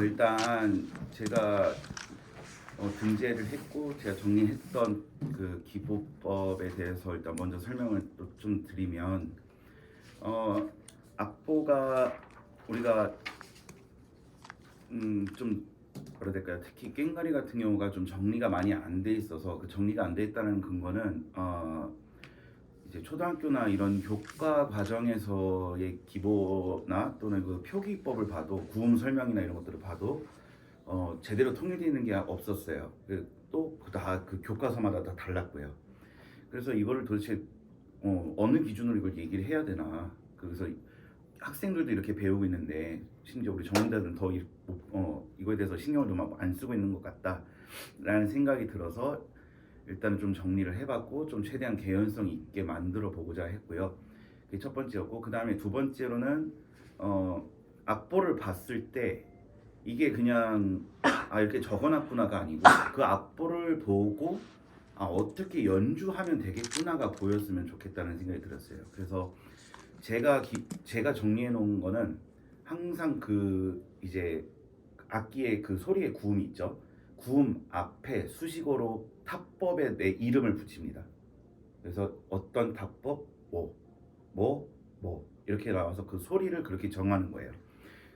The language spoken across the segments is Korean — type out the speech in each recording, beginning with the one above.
일단 제가 등재를 했고 제가 정리했던 그 기보법에 대해서 일단 먼저 설명을 또 좀 드리면 악보가 우리가 좀 뭐라 해야 될까요? 특히 깽가리 같은 경우가 좀 정리가 많이 안 돼 있어서 그 정리가 안 돼 있다는 근거는 이제 초등학교나 이런 교과 과정에서의 기보나 또는 그 표기법을 봐도 구음 설명이나 이런 것들을 봐도 제대로 통일되는 게 없었어요. 또 다 그 교과서마다 다 달랐고요. 그래서 이거를 도대체 어느 기준으로 이걸 얘기를 해야 되나. 그래서 학생들도 이렇게 배우고 있는데 심지어 우리 전문가들은 더 이거에 대해서 신경을 좀 안 쓰고 있는 것 같다라는 생각이 들어서 일단은 좀 정리를 해봤고 좀 최대한 개연성 있게 만들어 보고자 했고요. 그게 첫 번째였고, 그 다음에 두 번째로는 악보를 봤을 때 이게 그냥 이렇게 적어놨구나가 아니고 그 악보를 보고 어떻게 연주하면 되겠구나가 보였으면 좋겠다는 생각이 들었어요. 그래서 제가 정리해 놓은 거는 항상 그 이제 악기의 그 소리의 구음이 있죠. 구음 앞에 수식어로 타법에 내 이름을 붙입니다. 그래서 어떤 타법 뭐 이렇게 나와서 그 소리를 그렇게 정하는 거예요.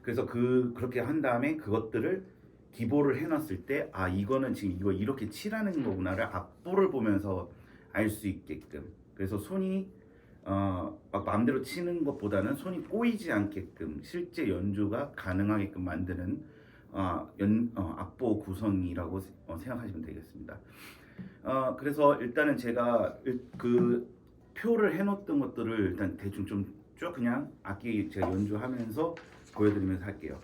그래서 그렇게 한 다음에 그것들을 기보를 해놨을 때 이거는 지금 이거 이렇게 칠하는 거구나를 악보를 보면서 알 수 있게끔. 그래서 손이 막 마음대로 치는 것보다는 손이 꼬이지 않게끔 실제 연주가 가능하게끔 만드는 악보 구성이라고 생각하시면 되겠습니다. 그래서 일단은 제가 그 표를 해놓던 것들을 일단 대충 좀 쭉 그냥 악기 제가 연주하면서 보여드리면서 할게요.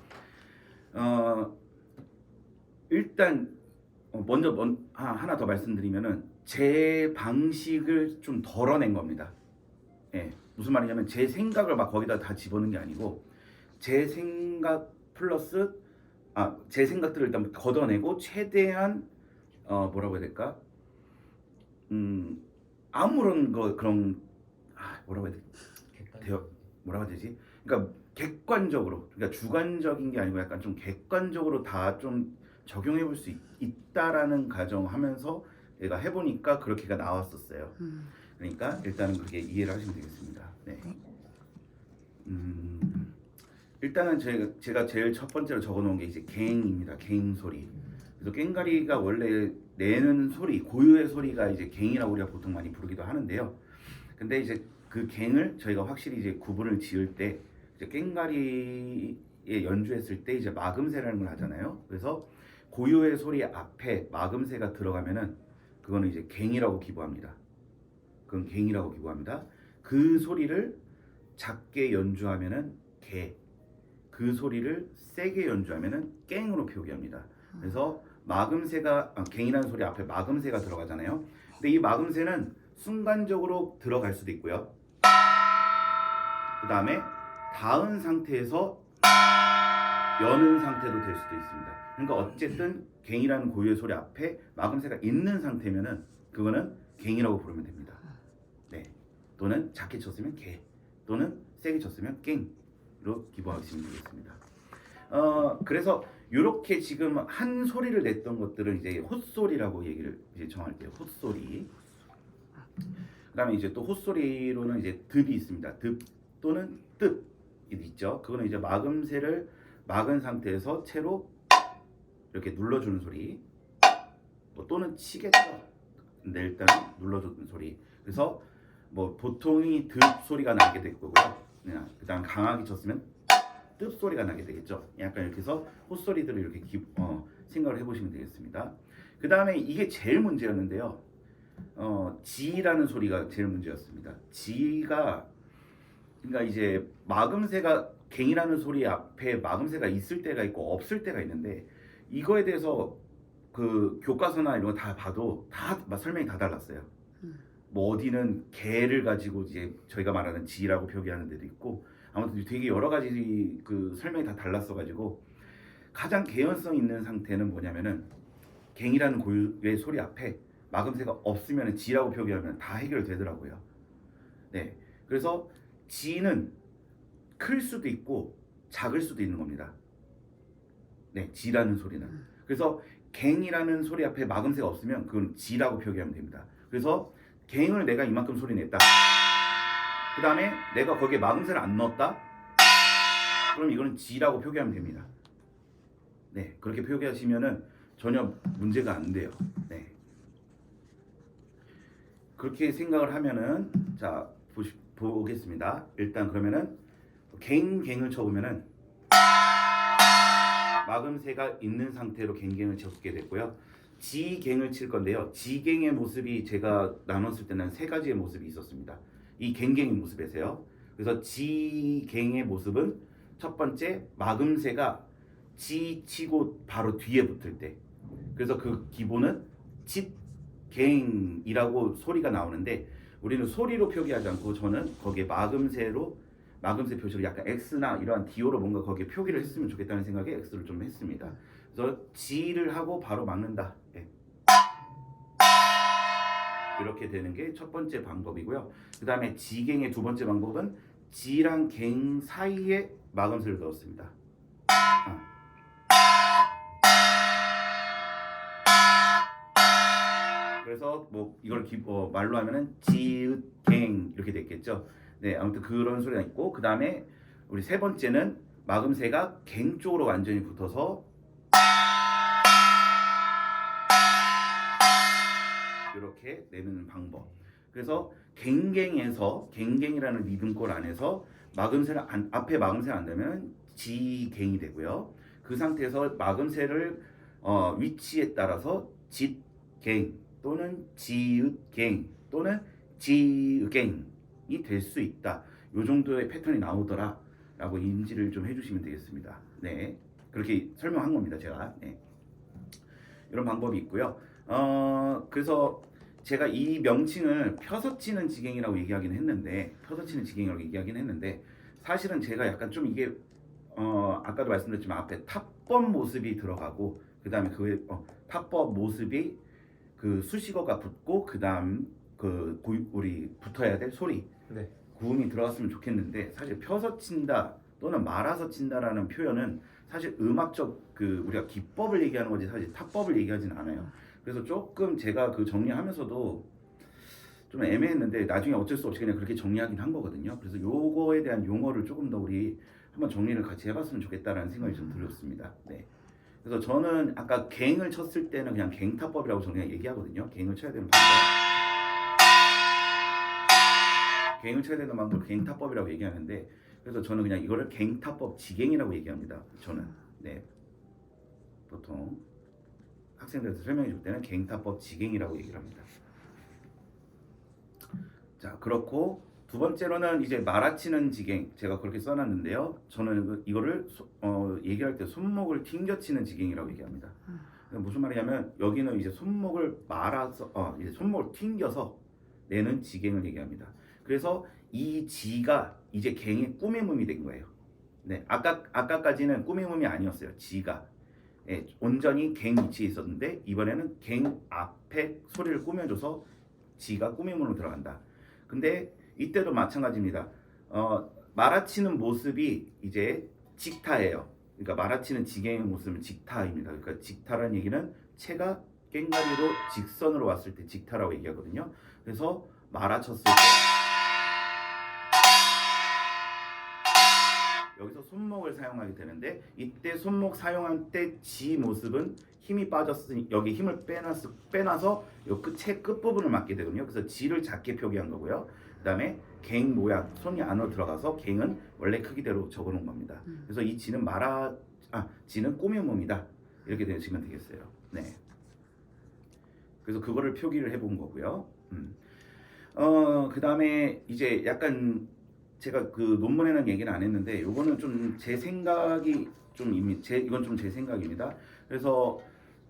일단 먼저 하나 더 말씀드리면은 제 방식을 좀 덜어낸 겁니다. 예, 무슨 말이냐면 제 생각을 막 거기다 다 집어넣은 게 아니고 제 생각 플러스 제 생각들을 일단 걷어내고 최대한 뭐라고 해야 될까? 아무런 그런 뭐라고 해야 뭐라고 해야 되지? 그러니까 객관적으로, 그러니까 주관적인 게 아니고 약간 좀 객관적으로 다 좀 적용해 볼 수 있다라는 가정하면서 내가 해보니까 그렇게가 나왔었어요. 그러니까 일단은 그렇게 이해를 하시면 되겠습니다. 네. 일단은 제가 제일 첫 번째로 적어놓은 게 이제 갱입니다. 갱 소리. 그래서 깽가리가 원래 내는 소리, 고유의 소리가 이제 갱이라고 우리가 보통 많이 부르기도 하는데요. 근데 이제 그 갱을 저희가 확실히 이제 구분을 지을 때 이제 깽가리에 연주했을 때 이제 마금새라는 걸 하잖아요. 그래서 고유의 소리 앞에 마금새가 들어가면은 그거는 이제 갱이라고 기부합니다. 그건 갱이라고 기부합니다. 그 소리를 작게 연주하면은 개, 그 소리를 세게 연주하면은 깽으로 표기합니다. 그래서 마금새가 갱이라는 소리 앞에 마금새가 들어가잖아요. 근데 이 마금새는 순간적으로 들어갈 수도 있고요. 그 다음에 닿은 상태에서 여는 상태도 될 수도 있습니다. 그러니까 어쨌든 갱이라는 고유의 소리 앞에 마금새가 있는 상태면은 그거는 갱이라고 부르면 됩니다. 네. 또는 작게 쳤으면 개, 또는 세게 쳤으면 깽으로 기부하시면 되겠습니다. 그래서 이렇게 지금 한 소리를 냈던 것들은 이제 헛소리라고 얘기를 이제 정할게요. 헛소리. 그다음에 이제 또 헛소리로는 이제 듭이 있습니다. 듭 또는 뜻이 있죠. 그거는 이제 마금새를 막은 상태에서 채로 이렇게 눌러주는 소리. 또는 치겠죠. 낼 때는 눌러주는 소리. 그래서 뭐 보통이 듭 소리가 나게 될 거고요. 그다음 강하게 쳤으면 뜻 소리가 나게 되겠죠. 약간 이렇게 해서 헛소리들을 이렇게 생각을 해보시면 되겠습니다. 그 다음에 이게 제일 문제였는데요. 지라는 소리가 제일 문제였습니다. 지가 그러니까 이제 마금새가 갱이라는 소리 앞에 마금새가 있을 때가 있고 없을 때가 있는데 이거에 대해서 그 교과서나 이런 거 다 봐도 다 설명이 다 달랐어요. 뭐 어디는 개를 가지고 이제 저희가 말하는 지라고 표기하는 데도 있고 아무튼 되게 여러 가지 그 설명이 다 달랐어가지고 가장 개연성 있는 상태는 뭐냐면은 갱이라는 고유의 소리 앞에 마금새가 없으면 지라고 표기하면 다 해결되더라고요. 네, 그래서 지는 클 수도 있고 작을 수도 있는 겁니다. 네, 지라는 소리는. 그래서 갱이라는 소리 앞에 마금새가 없으면 그건 지라고 표기하면 됩니다. 그래서 갱을 내가 이만큼 소리 냈다. 그 다음에 내가 거기에 마금새를 안 넣었다. 그럼 이거는 지라고 표기하면 됩니다. 네, 그렇게 표기하시면은 전혀 문제가 안 돼요. 네. 그렇게 생각을 하면은 자 보겠습니다. 일단 그러면은 갱을 쳐보면은 마금새가 있는 상태로 갱을 쳤게 됐고요. 지갱을 칠 건데요. 지갱의 모습이 제가 나눴을 때는 세 가지의 모습이 있었습니다. 이 갱갱의 모습에서요. 그래서 지갱의 모습은 첫 번째 마금새가 지 치고 바로 뒤에 붙을 때. 그래서 그 기본은 짓갱이라고 소리가 나오는데 우리는 소리로 표기하지 않고 저는 거기에 마금새 표시로 약간 X나 이러한 디오로 뭔가 거기에 표기를 했으면 좋겠다는 생각에 X를 좀 했습니다. 그래서 G를 하고 바로 막는다. 네. 이렇게 되는 게 첫 번째 방법이고요. 그 다음에 G갱의 두 번째 방법은 G랑 갱 사이에 마금새를 넣었습니다. 그래서 뭐 이걸 말로 하면은 지읒갱 이렇게 됐겠죠. 네, 아무튼 그런 소리가 있고 그 다음에 우리 세 번째는 마금새가 갱 쪽으로 완전히 붙어서 이렇게 내는 방법. 그래서 갱갱이라는 리듬골 안에서 앞에 마금새가 안 되면 지갱이 되고요. 그 상태에서 마금새를 위치에 따라서 짓갱 또는 지읒갱 또는 지읒갱이 될 수 있다. 요 정도의 패턴이 나오더라라고 인지를 좀 해주시면 되겠습니다. 네, 그렇게 설명한 겁니다, 제가. 네. 이런 방법이 있고요. 그래서 제가 이 명칭을 펴서 치는 지갱이라고 얘기하긴 했는데, 사실은 제가 약간 좀 이게 아까도 말씀드렸지만 앞에 탑법 모습이 들어가고 그 다음에 그 탑법 모습이 그 수식어가 붙고 그 다음 우리 붙어야 될 소리 네. 구음이 들어갔으면 좋겠는데 사실 펴서 친다 또는 말아서 친다라는 표현은 사실 음악적 우리가 기법을 얘기하는 거지 사실 탑법을 얘기하지는 않아요. 그래서 조금 제가 정리하면서도 좀 애매했는데 나중에 어쩔 수 없이 그냥 그렇게 정리하긴 한 거거든요. 그래서 요거에 대한 용어를 조금 더 우리 한번 정리를 같이 해봤으면 좋겠다라는 생각이 좀 들었습니다. 네. 그래서 저는 아까 갱을 쳤을 때는 그냥 갱타법이라고 저는 그냥 얘기하거든요. 갱을 쳐야 되는 방법, 갱타법이라고 얘기하는데 그래서 저는 그냥 이거를 갱타법 지갱이라고 얘기합니다. 저는 네 보통 학생들한테 설명해 줄 때는 갱타법 지갱이라고 얘기를 합니다. 자 그렇고 두 번째로는 이제 말아치는 지갱 제가 그렇게 써놨는데요. 저는 이거를 얘기할 때 손목을 튕겨치는 지갱이라고 얘기합니다. 무슨 말이냐면 여기는 이제 손목을 말아서 이제 손목을 튕겨서 내는 지갱을 얘기합니다. 그래서 이 지가 이제 갱의 꾸미음이 된 거예요. 네, 아까까지는 꾸미음이 아니었어요. 지가 온전히 갱 위치에 있었는데 이번에는 갱 앞에 소리를 꾸며줘서 지가 꾸미음으로 들어간다. 근데 이때도 마찬가지입니다. 말아치는 모습이 이제 직타예요. 그러니까 말아치는 지갱의 모습은 직타입니다. 그러니까 직타라는 얘기는 채가 깽가리로 직선으로 왔을 때 직타라고 얘기하거든요. 그래서 말아쳤을 때 여기서 손목을 사용하게 되는데 이때 손목 사용할 때 지 모습은 힘이 빠졌으니 여기 힘을 빼놔서 채 끝부분을 맞게 되거든요. 그래서 지를 작게 표기한 거고요. 그 다음에 갱 모양 손이 안으로 들어가서 갱은 원래 크기대로 적어놓은 겁니다. 그래서 이 지는 지는 꾸며몸이다 이렇게 되시면 되겠어요. 네. 그래서 그거를 표기를 해본 거고요. 그 다음에 이제 약간 제가 그 논문에는 얘기는 안 했는데 요거는 좀 제 생각이 이건 좀 제 생각입니다. 그래서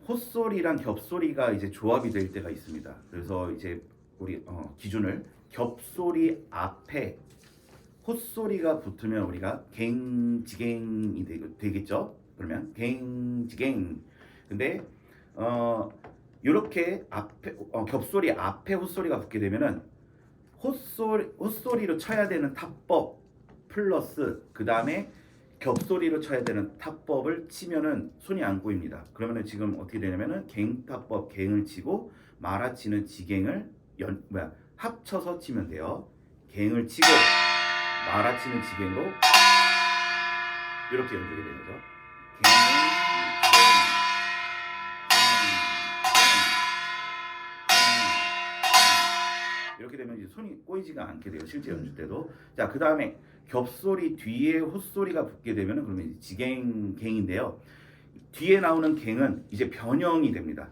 헛소리랑 겹소리가 이제 조합이 될 때가 있습니다. 그래서 이제 우리 기준을 겹소리 앞에 헛소리가 붙으면 우리가 갱지갱이 되겠죠. 그러면 갱지갱. 근데 이렇게 앞에 겹소리 앞에 헛소리가 붙게 되면은 헛소리로 쳐야 되는 타법 플러스 그 다음에 겹소리로 쳐야 되는 타법을 치면은 손이 안 꼬입니다. 그러면은 지금 어떻게 되냐면은 갱타법 갱을 치고 말아치는 지갱을 합쳐서 치면 돼요. 갱을 치고 말아치는 지갱으로 이렇게 연주게 되는 거죠. 갱, 이렇게 되면 이제 손이 꼬이지가 않게 돼요. 실제 연주 때도. 자, 그 다음에 겹소리 뒤에 헛소리가 붙게 되면 그러면 이제 지갱 갱인데요. 뒤에 나오는 갱은 이제 변형이 됩니다.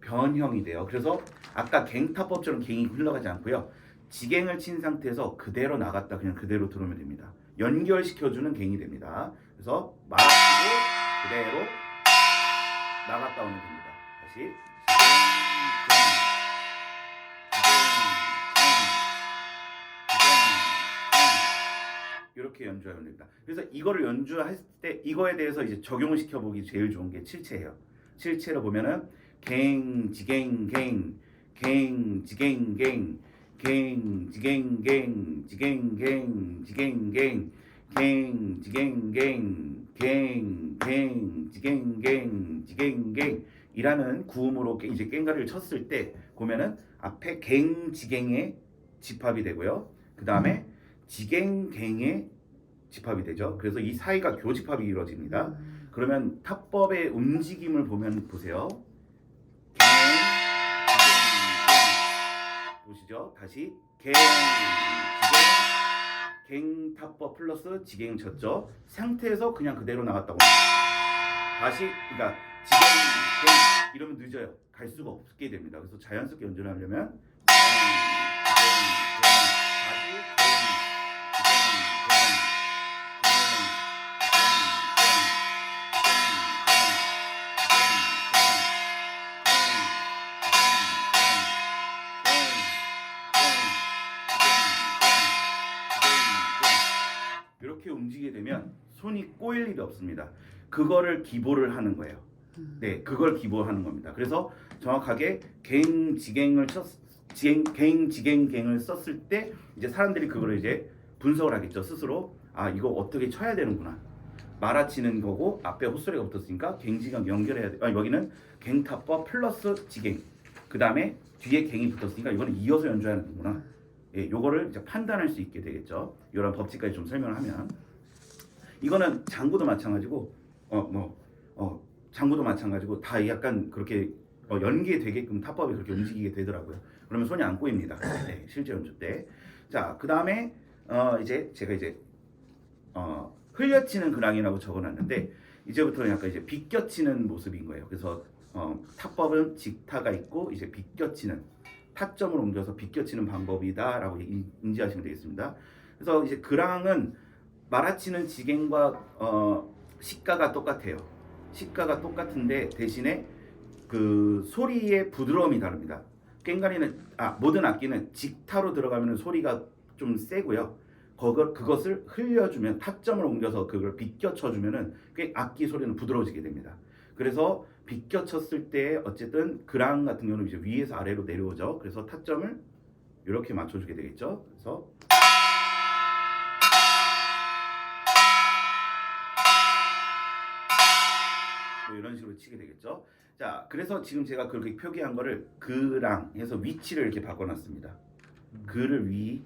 변형이 돼요. 그래서 아까 갱타법처럼 갱이 흘러가지 않고요. 지갱을 친 상태에서 그대로 나갔다 그냥 그대로 들어오면 됩니다. 연결시켜주는 갱이 됩니다. 그래서 말아치고 그대로 나갔다 오면 됩니다. 다시 이렇게 연주하면 됩니다. 그래서 이거를 연주할 때 이거에 대해서 이제 적용을 시켜보기 제일 좋은 게 칠체예요. 칠체로 보면은 갱 지갱 갱 지갱 갱 지갱 갱 지갱 갱 지갱 갱 지갱 갱 지갱 갱 이라는 구음으로 이제 깽가리를 쳤을 때 보면은 앞에 갱 지갱의 집합이 되고요. 그 다음에 지갱갱의 집합이 되죠. 그래서 이 사이가 교집합이 이루어집니다. 그러면 타법의 움직임을 보면 보세요. 갱, 지갱, 보시죠. 다시 갱, 지갱, 갱 타법 플러스 지갱 쳤죠. 상태에서 그냥 그대로 나갔다고 합니다. 다시 그러니까 지갱, 갱 이러면 늦어요. 갈 수가 없게 됩니다. 그래서 자연스럽게 연주를 하려면 이렇게 움직이게 되면 손이 꼬일 일이 없습니다. 그거를 기보를 하는 거예요. 네, 그걸 기보하는 겁니다. 그래서 정확하게 갱 지갱을 갱 지갱 갱을 썼을 때 이제 사람들이 그거를 이제 분석을 하겠죠. 스스로 아 이거 어떻게 쳐야 되는구나. 말아치는 거고 앞에 헛소리가 붙었으니까 갱지강 연결해야 돼. 여기는 갱타법 플러스 지갱. 그 다음에 뒤에 갱이 붙었으니까 이거는 이어서 연주해야 되는구나. 예, 요거를 이제 판단할 수 있게 되겠죠. 이런 법칙까지 좀 설명을 하면 이거는 장구도 마찬가지고 장구도 마찬가지고 다 약간 그렇게 연계되게끔 타법이 그렇게 움직이게 되더라고요. 그러면 손이 안 꼬입니다. 네, 실제 연주 때. 자, 그 다음에 이제 제가 이제 흘려치는 그랑이라고 적어놨는데 이제부터는 약간 이제 비껴치는 모습인 거예요. 그래서 타법은 직타가 있고 이제 비껴치는 타점을 옮겨서 비껴치는 방법이다라고 인지하시면 되겠습니다. 그래서 이제 그랑은 말아치는 지갱과 시가가 똑같아요. 시가가 똑같은데 대신에 그 소리의 부드러움이 다릅니다. 꽹과리는 모든 악기는 직타로 들어가면 소리가 좀 세고요. 그것을 흘려주면 타점을 옮겨서 그걸 비껴쳐주면은 악기 소리는 부드러워지게 됩니다. 그래서 비껴쳤을 때 어쨌든 그랑 같은 경우는 이제 위에서 아래로 내려오죠. 그래서 타점을 이렇게 맞춰주게 되겠죠. 그래서 뭐 이런 식으로 치게 되겠죠. 자, 그래서 지금 제가 그렇게 표기한 거를 그랑 해서 위치를 이렇게 바꿔놨습니다. 그를 위,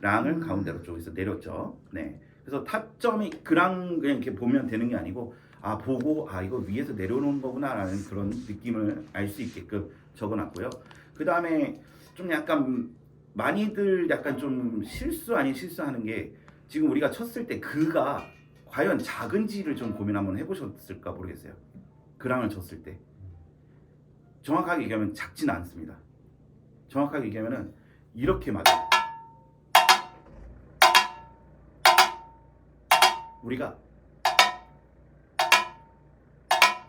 랑을 가운데로 쪽에서 내렸죠. 네. 그래서 타점이 그랑 그냥 이렇게 보면 되는 게 아니고 보고 이거 위에서 내려오는 거구나라는 그런 느낌을 알 수 있게끔 적어놨고요. 그 다음에 좀 약간 많이들 약간 좀 실수 아닌 실수하는 게 지금 우리가 쳤을 때 그가 과연 작은지를 좀 고민 한번 해보셨을까 모르겠어요. 그랑을 쳤을 때 정확하게 얘기하면 작지는 않습니다. 정확하게 얘기하면은 이렇게 맞아요. 우리가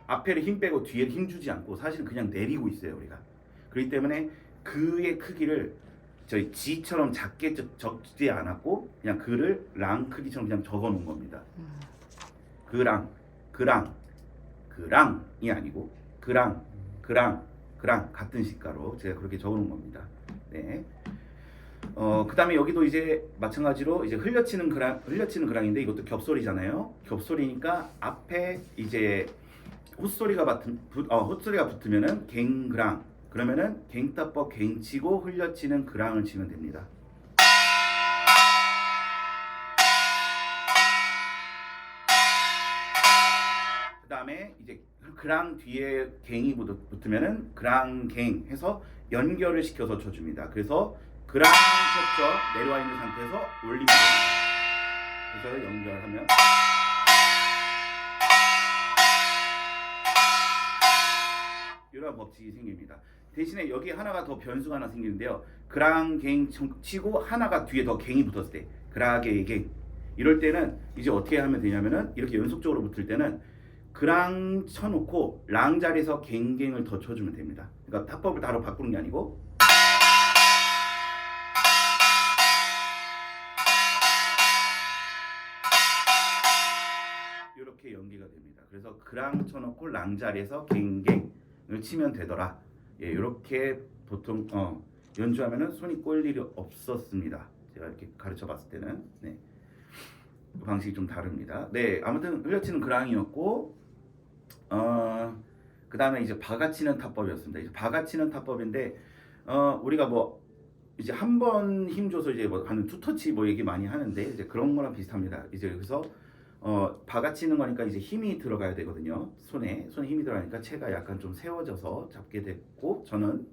앞에를 힘 빼고 뒤에 힘 주지 않고 사실은 그냥 내리고 있어요. 우리가 그렇기 때문에 그의 크기를 저희 지처럼 작게 적지 않았고 그냥 그를 랑 크기처럼 그냥 적어 놓은 겁니다. 그랑이 아니고 그랑 같은 시가로 제가 그렇게 적어 놓은 겁니다. 네. 그다음에 여기도 이제 마찬가지로 이제 흘려치는 그랑인데 이것도 겹소리잖아요. 겹소리니까 앞에 이제 헛소리가 붙으면은 갱그랑, 그러면은 갱따법 갱치고 흘려치는 그랑을 치면 됩니다. 그다음에 이제 그랑 뒤에 갱이 붙으면은 그랑 갱 해서 연결을 시켜서 쳐줍니다. 그래서 그랑 쳤죠. 내려와 있는 상태에서 올리면 됩니다. 그래서 연결하면 이런 법칙이 생깁니다. 대신에 여기 하나가 더 변수가 하나 생기는데요. 그랑 갱 치고 하나가 뒤에 더 갱이 붙었을 때 그라게 갱, 이럴 때는 이제 어떻게 하면 되냐면은 이렇게 연속적으로 붙을 때는 그랑 쳐놓고 랑 자리에서 갱갱을 더 쳐주면 됩니다. 그러니까 타법을 따로 바꾸는 게 아니고 이렇게 연기가 됩니다. 그래서 그랑 쳐놓고 랑 자리에서 갱갱을 치면 되더라. 예, 이렇게 보통 연주하면은 손이 꼬일 일이 없었습니다. 제가 이렇게 가르쳐봤을 때는 네. 그 방식이 좀 다릅니다. 네, 아무튼 흘려치는 그랑이었고, 그 다음에 이제 박아치는 타법이었습니다. 이제 박아치는 타법인데, 우리가 뭐 이제 한 번 힘줘서 이제 뭐 하는 투터치 뭐 얘기 많이 하는데 이제 그런 거랑 비슷합니다. 이제 그래서 박아치는 거니까 이제 힘이 들어가야 되거든요. 손에 힘이 들어가니까 채가 약간 좀 세워져서 잡게 됐고, 저는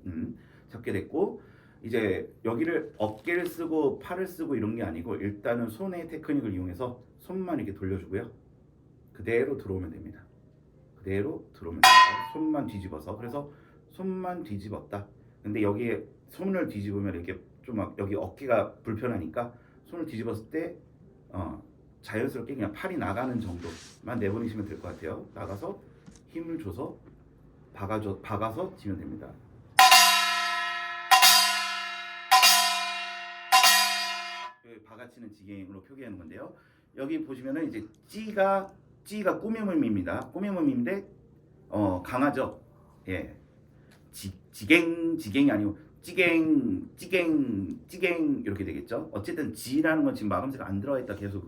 잡게 됐고, 이제 여기를 어깨를 쓰고 팔을 쓰고 이런 게 아니고 일단은 손의 테크닉을 이용해서 손만 이렇게 돌려주고요. 그대로 들어오면 됩니다. 그대로 들어오면 됩니다. 손만 뒤집어서. 그래서 손만 뒤집었다. 근데 여기에 손을 뒤집으면 이렇게 좀 막 여기 어깨가 불편하니까 손을 뒤집었을 때 자연스럽게 그냥 팔이 나가는 정도만 내보내시면 될 것 같아요. 나가서 힘을 줘서 박아서 치면 됩니다. 박아치는 지갱으로 표기하는 건데요. 여기 보시면은 이제 찌가 꾸미음입니다. 꾸미음인데 강하죠. 예, 지갱이 아니고 찌갱 이렇게 되겠죠. 어쨌든 지라는 건 지금 마감세가 안 들어가 있다 계속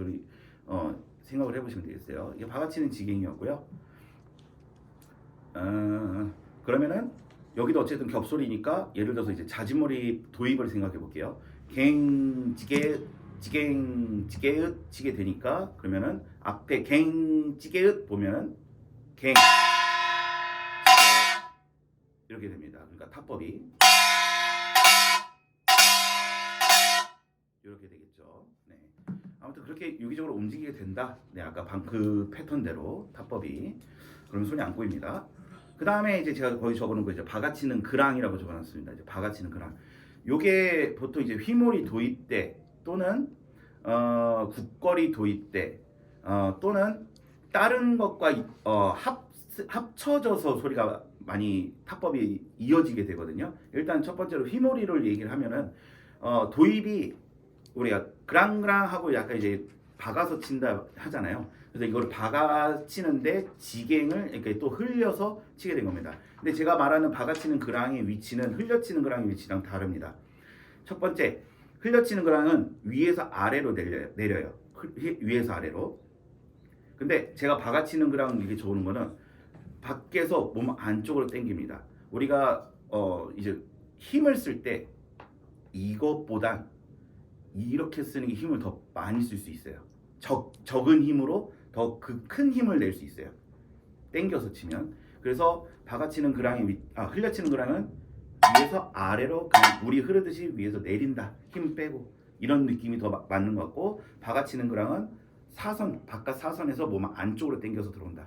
생각을 해보시면 되겠어요. 이게 박아치는 지갱이었고요. 그러면은 여기도 어쨌든 겹소리니까 예를 들어서 이제 자진몰이 도입을 생각해 볼게요. 갱 찌개읒 치게 되니까 그러면은 앞에 갱 찌개읒 보면은 갱 이렇게 됩니다. 그러니까 타법이 이렇게 되겠죠. 네. 아무튼 그렇게 유기적으로 움직이게 된다. 네, 아까 그 패턴대로 타법이. 그러면 손이 안 꼬입니다. 그 다음에 이제 제가 거기 적어놓은 거 이제 박아치는 그랑이라고 적어놨습니다. 이제 박아치는 그랑. 요게 보통 이제 휘몰이 도입 때 또는 국거리 도입 때 또는 다른 것과 합쳐져서 소리가 많이 타법이 이어지게 되거든요. 일단 첫 번째로 휘몰이를 얘기를 하면은 도입이 우리가 그랑그랑 하고 약간 이제 박아서 친다 하잖아요. 그래서 이걸 박아 치는데 지갱을 이렇게 또 흘려서 치게 된 겁니다. 근데 제가 말하는 박아 치는 그랑의 위치는 흘려 치는 그랑의 위치랑 다릅니다. 첫 번째, 흘려 치는 그랑은 위에서 아래로 내려요. 위에서 아래로. 근데 제가 박아 치는 그랑 이렇게 적는 거는 밖에서 몸 안쪽으로 당깁니다. 우리가 이제 힘을 쓸 때 이것보다 이렇게 쓰는 게 힘을 더 많이 쓸 수 있어요. 적은 힘으로 더 큰 힘을 낼 수 있어요. 당겨서 치면. 그래서 박아치는 그랑이 흘려치는 그랑은 위에서 아래로 그냥 물이 흐르듯이 위에서 내린다. 힘 빼고 이런 느낌이 더 맞는 것 같고, 박아치는 그랑은 바깥 사선에서 몸 안쪽으로 당겨서 들어온다.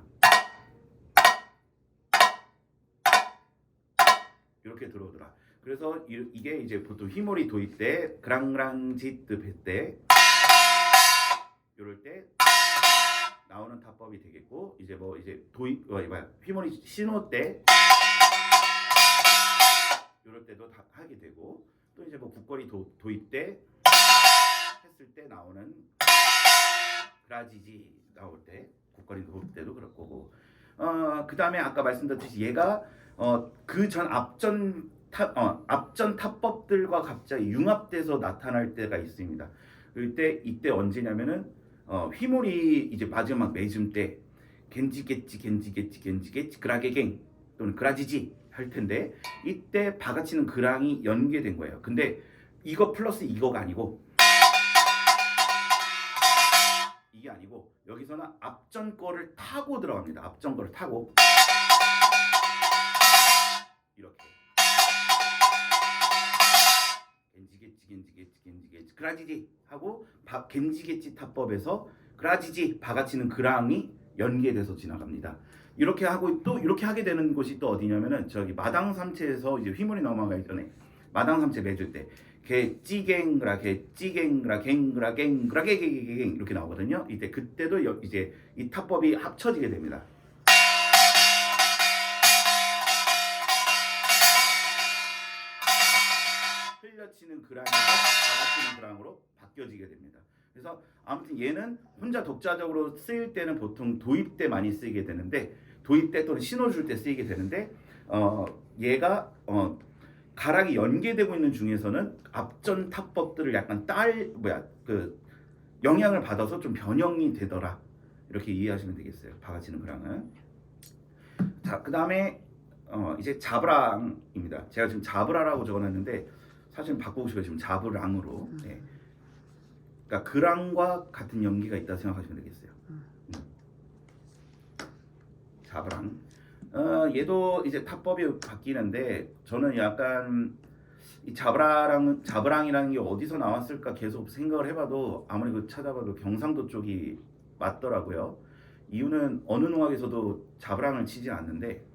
이렇게 들어오더라. 그래서 이게 이제 보통 휘몰이 도입 때 그랑랑짓 할 때 이럴 때 나오는 타법이 되겠고, 이제 뭐 이제 휘몰이 신호 때 이럴 때도 다 하게 되고, 또 이제 뭐 국거리 도입 때 했을 때 나오는 그라지지 나올 때 국거리 도입 때도 그럴 거고, 그 다음에 아까 말씀드렸듯이 얘가 그 전 앞전 앞전 타법들과 갑자기 융합돼서 나타날 때가 있습니다. 이때 언제냐면은 휘몰이 이제 마지막 매즘 때 겐지겠지 그라게갱 또는 그라지지 할 텐데 이때 바가치는 그랑이 연계된 거예요. 근데 이거 플러스 이거가 아니고 이게 아니고 여기서는 앞전 거를 타고 들어갑니다. 앞전 거를 타고 이렇게 겐지겠지 그라지지 하고 겐지겠지 타법에서 그라지지 바가치는 그랑이 연계돼서 지나갑니다. 이렇게 하고 또 이렇게 하게 되는 곳이 또 어디냐면은 저기 마당 삼채에서 이제 휘물이 넘어가기 전에 마당 삼채 맺을 때 개찌갱그라 갱그라 갱갱 이렇게 나오거든요. 이때 그때도 이제 이 타법이 합쳐지게 됩니다. 흘려치는 그랑에서 바가치는 그랑으로 바뀌어지게 됩니다. 그래서 아무튼 얘는 혼자 독자적으로 쓰일 때는 보통 도입 때 많이 쓰이게 되는데 도입 때 또는 신호 줄 때 쓰이게 되는데 얘가 가락이 연계되고 있는 중에서는 앞전 타법들을 약간 영향을 받아서 좀 변형이 되더라 이렇게 이해하시면 되겠어요. 바가치는 그랑은. 자, 그 다음에 이제 자브랑입니다. 제가 지금 자브라라고 적어놨는데 사실 바꾸고 싶어요. 지금 자브랑으로. 네. 그러니까 그랑과 같은 연기가 있다 생각하시면 되겠어요. 자브랑. 얘도 이제 타법이 바뀌는데 저는 약간 이 자브랑이라는 게 어디서 나왔을까 계속 생각을 해봐도 아무리 찾아봐도 경상도 쪽이 맞더라고요. 이유는 어느 농악에서도 자브랑을 치지 않는데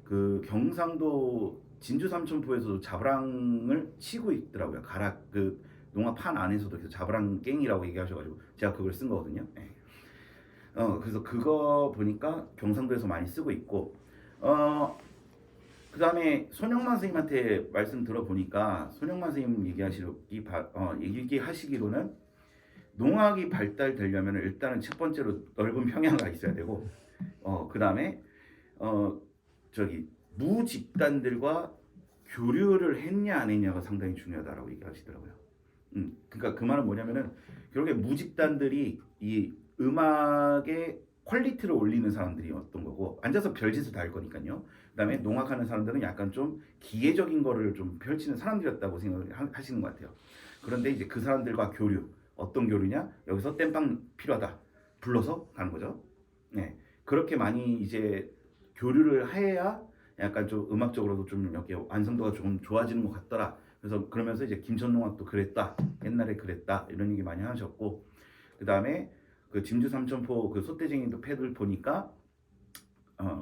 그 경상도 진주 삼천포에서도 자브랑을 치고 있더라고요. 가락 그 농악판 안에서도 계속 자브랑 깽이라고 얘기하셔가지고 제가 그걸 쓴 거거든요. 네. 그래서 그거 보니까 경상도에서 많이 쓰고 있고 그 다음에 손영만 선생님한테 말씀 들어보니까 손영만 선생님 얘기하시기로는 농악이 발달되려면 일단은 첫 번째로 넓은 평야가 있어야 되고 그 다음에 저기 무 집단들과 교류를 했냐 안 했냐가 상당히 중요하다라고 얘기하시더라고요. 그러니까 그 말은 뭐냐면은 결국에 무 집단들이 이 음악의 퀄리티를 올리는 사람들이었던 거고 앉아서 별짓을 다 할 거니까요. 그다음에 농악하는 사람들은 약간 좀 기계적인 거를 좀 펼치는 사람들이었다고 생각하시는 것 같아요. 그런데 이제 그 사람들과 교류 어떤 교류냐? 여기서 땜빵 필요하다 불러서 가는 거죠. 네, 그렇게 많이 이제 교류를 해야 약간 좀 음악적으로도 좀 이렇게 완성도가 좀 좋아지는 것 같더라. 그래서 그러면서 이제 김천농악도 그랬다 옛날에 그랬다 이런 얘기 많이 하셨고 그 다음에 그 진주 삼천포 그 소떼쟁이도 패들 보니까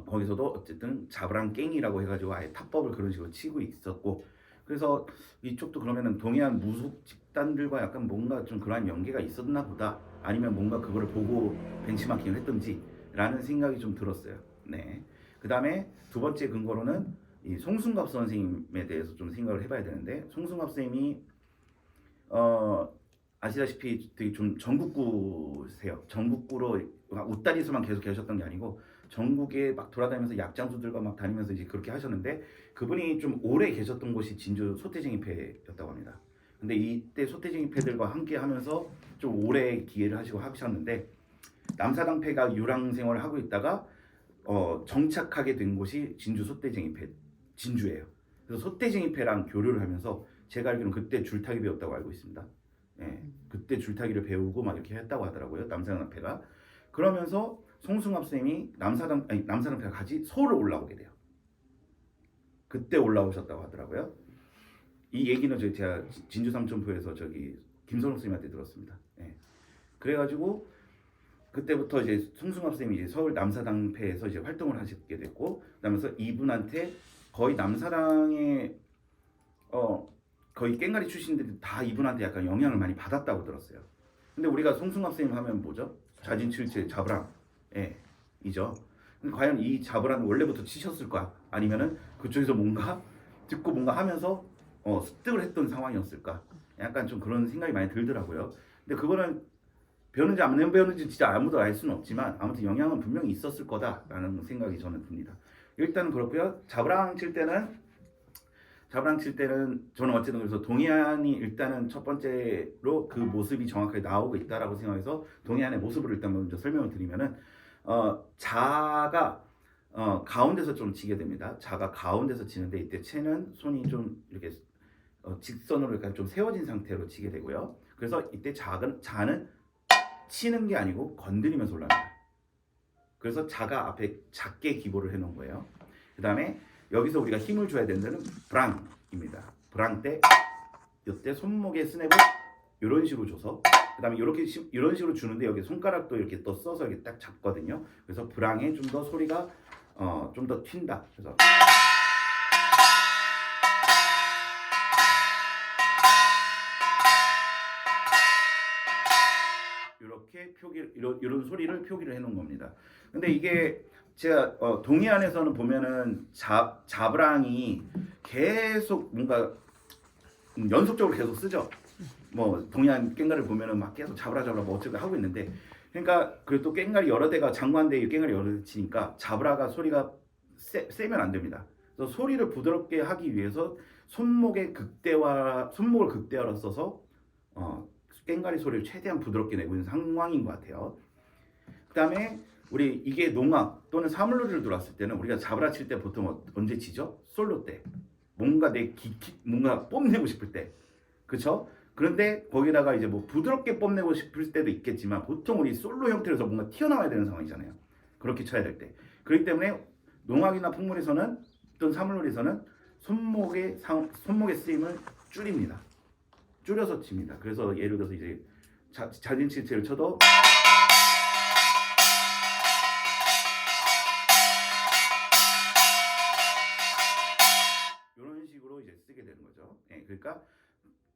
거기서도 어쨌든 자브랑 깽이라고 해가지고 아예 타법을 그런 식으로 치고 있었고 그래서 이쪽도 그러면은 동해안 무속 집단들과 약간 뭔가 좀 그러한 연계가 있었나 보다 아니면 뭔가 그거를 보고 벤치마킹을 했던지 라는 생각이 좀 들었어요. 네. 그 다음에 두 번째 근거로는 이 송승갑 선생님에 대해서 좀 생각을 해봐야 되는데 송승갑 선생님이 아시다시피 되게 좀 전국구세요. 전국구로 웃다리에서만 계속 계셨던 게 아니고 전국에 막 돌아다니면서 약장수들과 막 다니면서 이제 그렇게 하셨는데 그분이 좀 오래 계셨던 곳이 진주 소태쟁이패였다고 합니다. 근데 이때 소태쟁이패들과 함께 하면서 좀 오래 기회를 하셨는데 남사당패가 유랑 생활을 하고 있다가 정착하게 된 곳이 진주 소떼쟁이패 진주예요. 그래서 소떼쟁이패랑 교류를 하면서 제가 알기로는 그때 줄타기 배웠다고 알고 있습니다. 예, 그때 줄타기를 배우고 막 이렇게 했다고 하더라고요. 남사당패가. 그러면서 송승합 쌤이 남사당패가 같이 서울을 올라오게 돼요. 그때 올라오셨다고 하더라고요. 이 얘기는 제가 진주 삼천포에서 저기 김선욱 쌤한테 들었습니다. 예. 그래가지고 그때부터 이제 송승합 쌤이 이제 서울 남사당패에서 이제 활동을 하시게 됐고, 그다음에서 이분한테 거의 남사당의 거의 깽가리 출신들이 다 이분한테 약간 영향을 많이 받았다고 들었어요. 근데 우리가 송승합 쌤 하면 뭐죠? 자진출제 자브랑, 예, 이죠. 근데 과연 이 자브랑은 원래부터 치셨을까? 아니면은 그쪽에서 뭔가 듣고 뭔가 하면서 습득을 했던 상황이었을까? 약간 좀 그런 생각이 많이 들더라고요. 근데 그거는 배우는지 안 배우는지 진짜 아무도 알 수는 없지만 아무튼 영향은 분명히 있었을 거다라는 생각이 저는 듭니다. 일단은 그렇고요. 자브랑 칠 때는 자브랑 칠 때는 저는 어쨌든 그래서 동해안이 일단은 첫 번째로 그 모습이 정확하게 나오고 있다라고 생각해서 동해안의 모습을 일단 먼저 설명을 드리면은 자가 가운데서 좀 치게 됩니다. 자가 가운데서 치는데 이때 채는 손이 좀 이렇게 직선으로 약간 좀 세워진 상태로 치게 되고요. 그래서 이때 자는 치는 게 아니고 건드리면서 올라갑니다. 그래서 자가 앞에 작게 기보를 해놓은 거예요. 그 다음에 여기서 우리가 힘을 줘야 되는 데는 브랑입니다. 브랑 때 이때 손목에 스냅을 이런 식으로 줘서 그 다음에 이런 식으로 주는데 여기 손가락도 이렇게 또 써서 이렇게 딱 잡거든요. 그래서 브랑에 좀 더 소리가 좀 더 튄다. 그래서 이렇게 이런 소리를 표기를 해놓은 겁니다. 근데 이게 제가 동해안에서는 보면은 자브랑이 계속 뭔가 연속적으로 계속 쓰죠. 뭐 동해안 꽹가리를 보면은 막 계속 잡으라 뭐 어쩌고 하고 있는데, 그러니까 그래도 꽹가리 여러 대가 장관대 꽹가리 여러 대 치니까 잡으라가 소리가 세면 안 됩니다. 그래서 소리를 부드럽게 하기 위해서 손목을 극대화로 써서 꽹가리 소리를 최대한 부드럽게 내고 있는 상황인 것 같아요. 그 다음에 우리 이게 농악 또는 사물놀이를 들어왔을 때는 우리가 잡으라 칠 때 보통 언제 치죠? 솔로 때. 뭔가 뭔가 뽐내고 싶을 때. 그렇죠? 그런데 거기다가 이제 뭐 부드럽게 뽐내고 싶을 때도 있겠지만 보통 우리 솔로 형태로서 뭔가 튀어나와야 되는 상황이잖아요. 그렇게 쳐야 될 때. 그렇기 때문에 농악이나 풍물에서는 또는 사물놀이에서는 손목의 쓰임을 줄입니다. 줄여서 칩니다. 그래서 예를 들어서 이제 자진치체를 쳐도 이런 식으로 이제 쓰게 되는 거죠. 예, 그러니까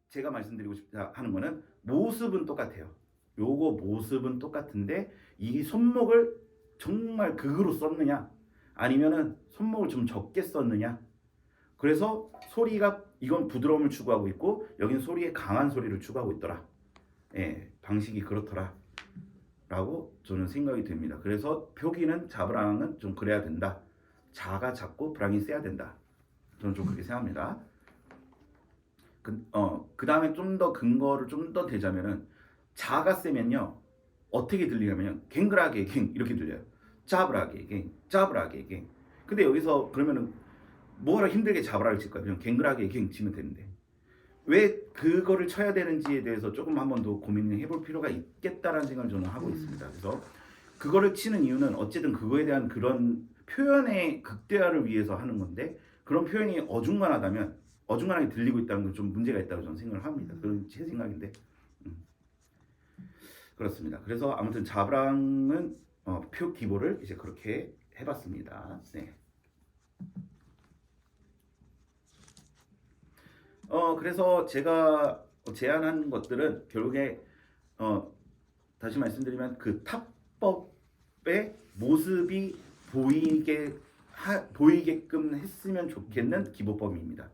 제가 말씀드리고 싶다 하는 거는 모습은 똑같아요. 요거 모습은 똑같은데 이 손목을 정말 극으로 썼느냐 아니면은 손목을 좀 적게 썼느냐. 그래서 소리가 이건 부드러움을 추구하고 있고 여기는 소리의 강한 소리를 추구하고 있더라. 예, 방식이 그렇더라 라고 저는 생각이 됩니다. 그래서 표기는 자브랑은 좀 그래야 된다. 자가 작고 브랑이 세야 된다. 저는 좀 그렇게 생각합니다. 그 다음에 좀 더 근거를 좀 더 대자면은 자가 세면요 어떻게 들리냐면요 갱그라게 갱 이렇게 들려요. 짜브라게 갱 짜브라게 갱. 근데 여기서 그러면은 뭐하러 힘들게 자브라를 칠 거야. 그냥 갱그라게 갱 치면 되는데 왜 그거를 쳐야 되는지에 대해서 조금 한 번 더 고민을 해볼 필요가 있겠다라는 생각을 저는 하고 있습니다. 그래서 그거를 치는 이유는 어쨌든 그거에 대한 그런 표현의 극대화를 위해서 하는 건데 그런 표현이 어중간하게 들리고 있다는 건 좀 문제가 있다고 저는 생각을 합니다. 그건 제 생각인데 그렇습니다. 그래서 아무튼 자브랑은 표 기보를 이제 그렇게 해봤습니다. 네. 그래서 제가 제안한 것들은 결국에 다시 말씀드리면 그 탑법의 모습이 보이게끔 했으면 좋겠는 기보법입니다.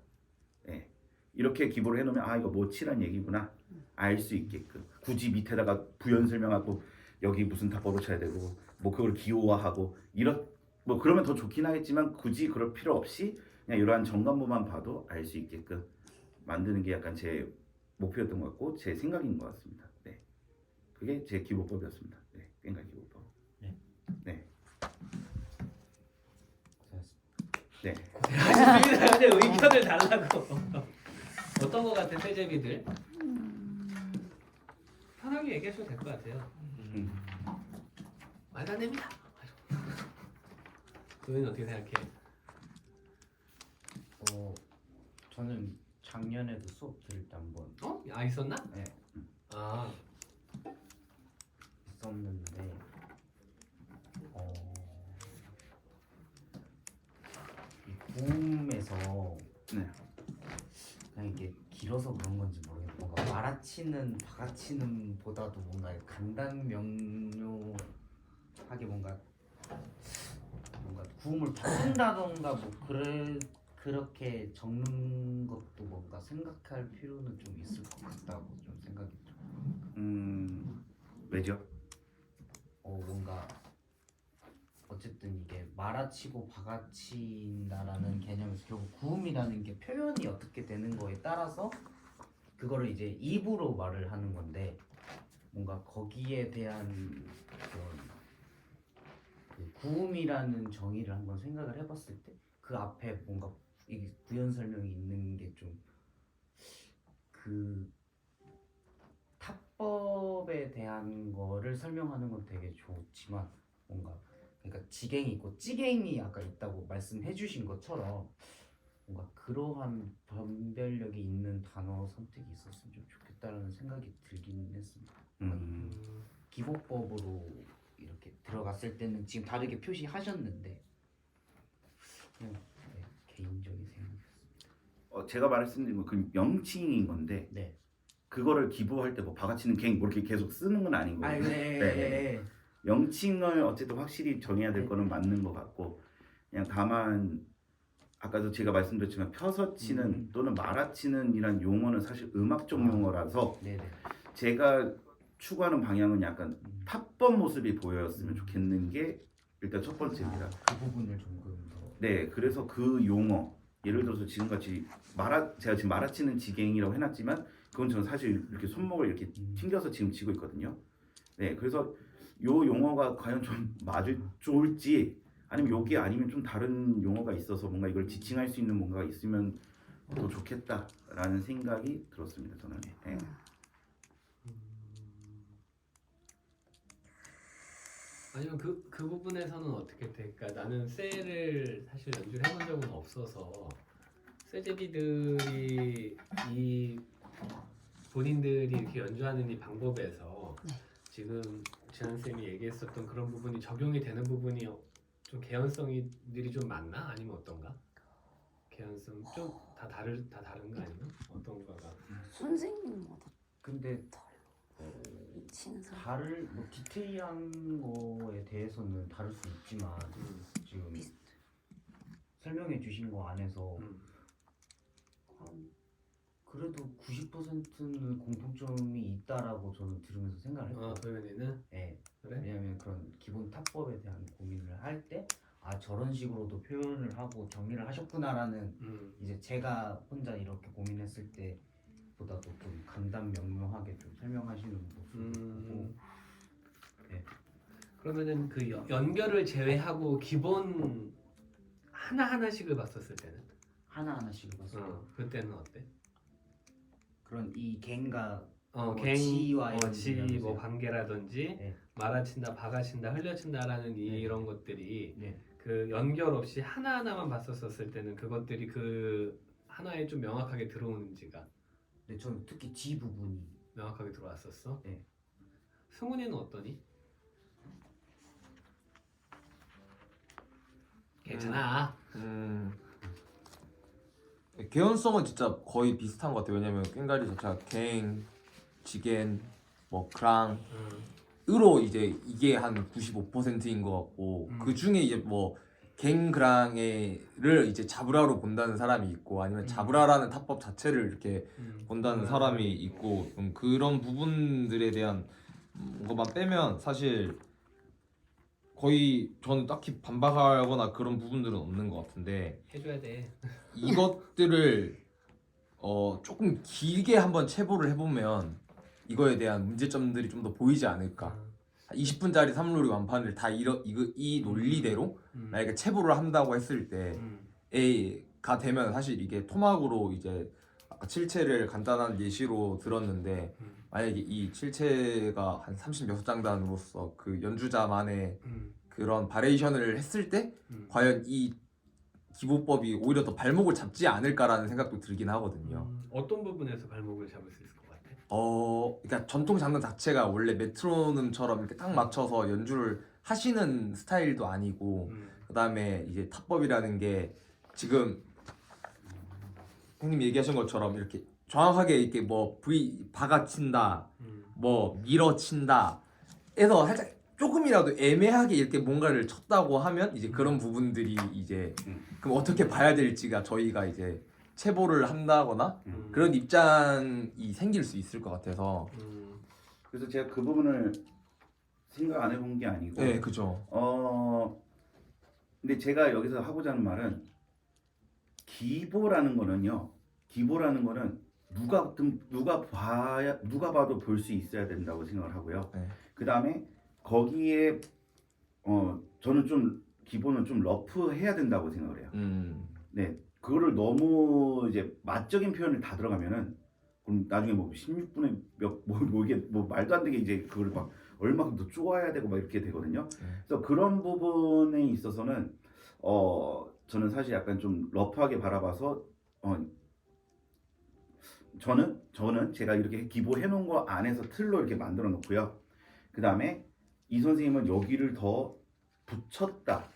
예. 이렇게 기보를 해놓으면 아 이거 뭐 치란 얘기구나 알 수 있게끔 굳이 밑에다가 부연 설명하고 여기 무슨 탑법을 쳐야 되고 뭐 그걸 기호화하고 뭐 그러면 더 좋긴 하겠지만 굳이 그럴 필요 없이 그냥 이러한 정관부만 봐도 알 수 있게끔 만드는 게 약간 제 목표였던 것 같고 제 생각인 것 같습니다. 네, 그게 제 기보법이었습니다. 네, 꽹가리 기보법. 네. 네. 네. 하시는데 의견을 달라고. 어떤 거 같은 세제비들? 편하게 얘기하셔도 될 것 같아요. 말도 안 됩니다. 너희는 어떻게 생각해? 저는 작년에도 수업 들을 때 한번 있었나? 네, 아, 있었는데 이 고음에서 네. 그냥 이게 길어서 그런 건지 모르겠고 뭔가 말아치는 박아치는 보다도 뭔가 간단 명료하게 뭔가 구음을 바꾼다던가 뭐 그렇게 적는 것도 뭔가 생각할 필요는 좀 있을 것 같다고 좀 생각이 좀. 왜죠? 뭔가 어쨌든 이게 말아치고 박아친다라는 개념에서 결국 구음이라는 게 표현이 어떻게 되는 거에 따라서 그거를 이제 입으로 말을 하는 건데 뭔가 거기에 대한 그런 그 구음이라는 정의를 한번 생각을 해봤을 때 그 앞에 뭔가 이게 부연 설명이 있는 게 좀 그 타법에 대한 거를 설명하는 건 되게 좋지만 뭔가 그러니까 지갱이 있고 찌갱이 아까 있다고 말씀해 주신 것처럼 뭔가 그러한 변별력이 있는 단어 선택이 있었으면 좀 좋겠다라는 생각이 들긴 했습니다. 기본법으로 이렇게 들어갔을 때는 지금 다르게 표시하셨는데 그냥 네, 개인적인 생각이었습니다. 제가 말씀드린 건 그 명칭인 건데 네. 그거를 기부할 때 뭐 바가치는 갱 뭐 이렇게 계속 쓰는 건 아닌 거예요. 네. 네. 명칭을 어쨌든 확실히 정해야 될 네. 거는 맞는 것 같고 그냥 다만 아까도 제가 말씀드렸지만 펴서 치는 또는 말아치는 이란 용어는 사실 음악적 용어라서 네네. 제가 추구하는 방향은 약간 탑법 모습이 보였으면 좋겠는 게 일단 첫 번째입니다. 그 부분을 조금 더. 네, 그래서 그 용어 예를 들어서 지금같이 제가 지금 말아치는 지갱이라고 해놨지만 그건 저는 사실 이렇게 손목을 이렇게 튕겨서 지금 쥐고 있거든요. 네, 그래서 요 용어가 과연 좀 좋을지 아니면 여기 아니면 좀 다른 용어가 있어서 뭔가 이걸 지칭할 수 있는 뭔가가 있으면 더 좋겠다라는 생각이 들었습니다. 저는. 네. 아니면 그 부분에서는 어떻게 될까? 나는 쇠를 사실 연주를 해본 적은 없어서 쇠제비들이 이 본인들이 이렇게 연주하는 이 방법에서 지금 지한 쌤이 얘기했었던 그런 부분이 적용이 되는 부분이 좀 개연성이들이 좀 많나? 아니면 어떤가? 개연성 좀 다 다른가 아니면 어떤가가? 선생님마다 근데 치는 사람 뭐 디테일한 거에 대해서는 다를 수 있지만 지금 비슷. 설명해 주신 거 안에서 음. 한 그래도 90%는 공통점이 있다라고 저는 들으면서 생각을 했고, 도현이는 네. 그래? 왜냐하면 그런 기본 타법에 대한 고민을 할 때 저런 식으로도 표현을 하고 정리를 하셨구나라는 이제 제가 혼자 이렇게 고민했을 때 보다도 좀 간단 명료하게 좀 설명하시는 모습을 보고 네. 그러면은 그 연결을 제외하고 기본 하나하나씩을 봤었을 때는 하나하나씩 봤을 때 그때는 어때? 그런 이 갱과 갱, 지와 지, 뭐 관계라든지 네. 말아친다, 박아친다, 흘려친다라는 이런 것들이 네. 그 연결 없이 하나하나만 봤었을 때는 그것들이 그 하나에 좀 명확하게 들어오는지가 네, 저는 특히 지 부분이 명확하게 들어왔었어? 네. 승훈이는 어떠니? 괜찮아. 개연성은 진짜 거의 비슷한 것 같아요. 왜냐면 꽹가리 자체가 갱, 지겐, 뭐 그랑 으로 이제 이게 한 95%인 것 같고 그 중에 이제 뭐 갱그랑을 이제 자브라로 본다는 사람이 있고 아니면 자브라라는 타법 자체를 이렇게 본다는 사람이 있고 좀 그런 부분들에 대한 것만 빼면 사실 거의 저는 딱히 반박하거나 그런 부분들은 없는 것 같은데 해줘야 돼. 이것들을 조금 길게 한번 체보를 해보면 이거에 대한 문제점들이 좀 더 보이지 않을까. 20분짜리 3룰이 완판을 다 이 논리대로 만약에 체보를 한다고 했을 때가 되면 사실 이게 토막으로 이제 아까 칠체를 간단한 예시로 들었는데 만약에 이 칠체가 한 30몇 장단으로서 그 연주자만의 그런 바레이션을 했을 때 과연 이 기보법이 오히려 더 발목을 잡지 않을까라는 생각도 들긴 하거든요. 어떤 부분에서 발목을 잡을 수 있을 것 같아? 그러니까 전통 장르 자체가 원래 메트로놈처럼 이렇게 딱 맞춰서 연주를 하시는 스타일도 아니고 그다음에 이제 타법이라는 게 지금 형님 얘기하신 것처럼 이렇게 정확하게 이렇게 뭐 박아친다, 뭐 밀어친다 해서 살짝 조금이라도 애매하게 이렇게 뭔가를 쳤다고 하면 이제 그런 부분들이 이제 그럼 어떻게 봐야 될지가 저희가 이제 체보를 한다거나 그런 입장이 생길 수 있을 것 같아서 그래서 제가 그 부분을 생각 안 해본 게 아니고 네, 그죠. 근데 제가 여기서 하고자 하는 말은 기보라는 거는요. 기보라는 거는 누가 봐도 볼 수 있어야 된다고 생각을 하고요. 네. 그 다음에 거기에 저는 좀 기본은 좀 러프해야 된다고 생각을 해요. 네, 그거를 너무 이제 맛적인 표현을 다 들어가면은 그럼 나중에 뭐 16분에 뭐 이게 뭐 말도 안 되게 이제 그걸 막 얼마큼 더 쪼아야 되고 막 이렇게 되거든요. 그래서 그런 부분에 있어서는 저는 사실 약간 좀 러프하게 바라봐서 저는 제가 이렇게 기보해 놓은 거 안에서 틀로 이렇게 만들어 놓고요. 그 다음에 이 선생님은 여기를 더 붙였다.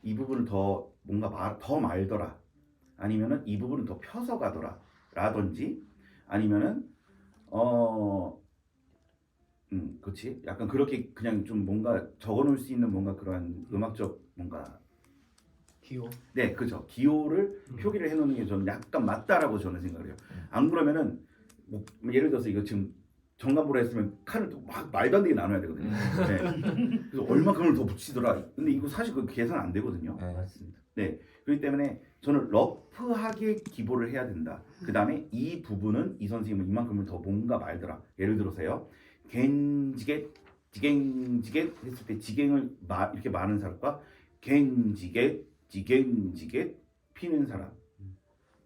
이 부분을 더 뭔가 더 말더라. 아니면은 이 부분을 더 펴서 가더라. 라든지 아니면은 그렇지. 약간 그렇게 그냥 좀 뭔가 적어 놓을 수 있는 뭔가 그런 음악적 뭔가 기호. 네, 그죠. 기호를 표기를 해놓는 게 저는 약간 맞다라고 저는 생각을 해요. 안 그러면은 뭐 예를 들어서 이거 지금 정관보라 했으면 칸을 또 막 말도 안 되게 나눠야 되거든요. 네. 그래서 얼마큼을 더 붙이더라. 근데 이거 사실 그 계산 안 되거든요. 네. 맞습니다. 네, 그렇기 때문에 저는 러프하게 기보를 해야 된다. 그 다음에 이 부분은 이 선생님은 이만큼을 더 뭔가 말더라. 예를 들어서요, 겐지겟, 지갱지겟 했을 때 지갱을 이렇게 마는 사람과 겐지겟, 지갱지겟 피는 사람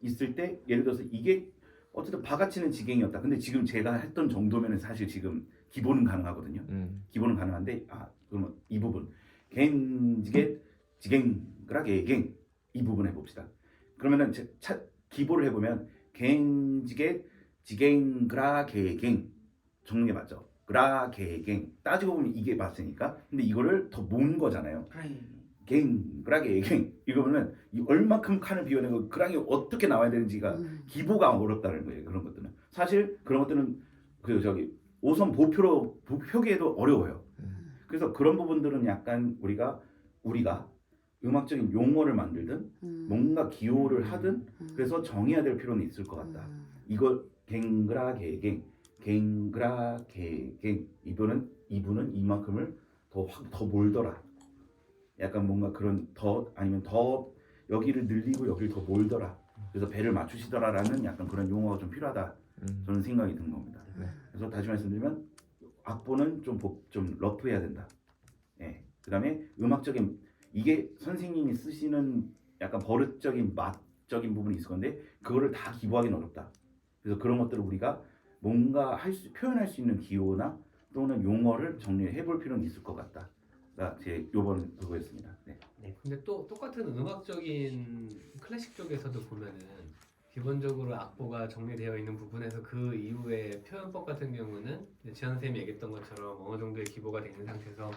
있을 때 예를 들어서 이게 어쨌든 바가치는 지갱이었다. 근데 지금 제가 했던 정도면은 사실 지금 기본은 가능하거든요. 기본은 가능한데 그러면 이 부분 겐지겟, 지갱그라게갱 이 부분 해봅시다. 그러면은 기보를 해보면 겐지겟, 지갱그라게갱 적는 게 맞죠? 그라게갱 따지고 보면 이게 맞으니까. 근데 이거를 더 모은 거잖아요. 그라게갱 이거는 이 얼마큼 칸을 비워내고 그랑이 어떻게 나와야 되는지가 기보가 어렵다는 거예요. 그런 것들은 사실 그런 것들은 그 저기 5선 보표로 표기해도 어려워요. 그래서 그런 부분들은 약간 우리가 음악적인 용어를 만들든 뭔가 기호를 하든 그래서 정해야 될 필요는 있을 것 같다. 이거 갱그라게갱 이분은 이만큼을 더 몰더라. 약간 뭔가 그런 아니면 더 여기를 늘리고 여기를 더 몰더라. 그래서 배를 맞추시더라라는 약간 그런 용어가 좀 필요하다. 저는 생각이 든 겁니다. 네. 그래서 다시 말씀드리면 악보는 좀 러프해야 된다. 예. 그다음에 음악적인 이게 선생님이 쓰시는 약간 버릇적인 맛적인 부분이 있을 건데 그거를 다 기보하기는 어렵다. 그래서 그런 것들을 우리가 뭔가 표현할 수 있는 기호나 또는 용어를 정리해 볼 필요는 있을 것 같다. 제 요번 그거였습니다. 네. 근데 또 똑같은 음악적인 클래식 쪽에서도 보면은 기본적으로 악보가 정리되어 있는 부분에서 그 이후에 표현법 같은 경우는 지한 선생님이 얘기했던 것처럼 어느 정도의 기보가 되어 있는 상태에서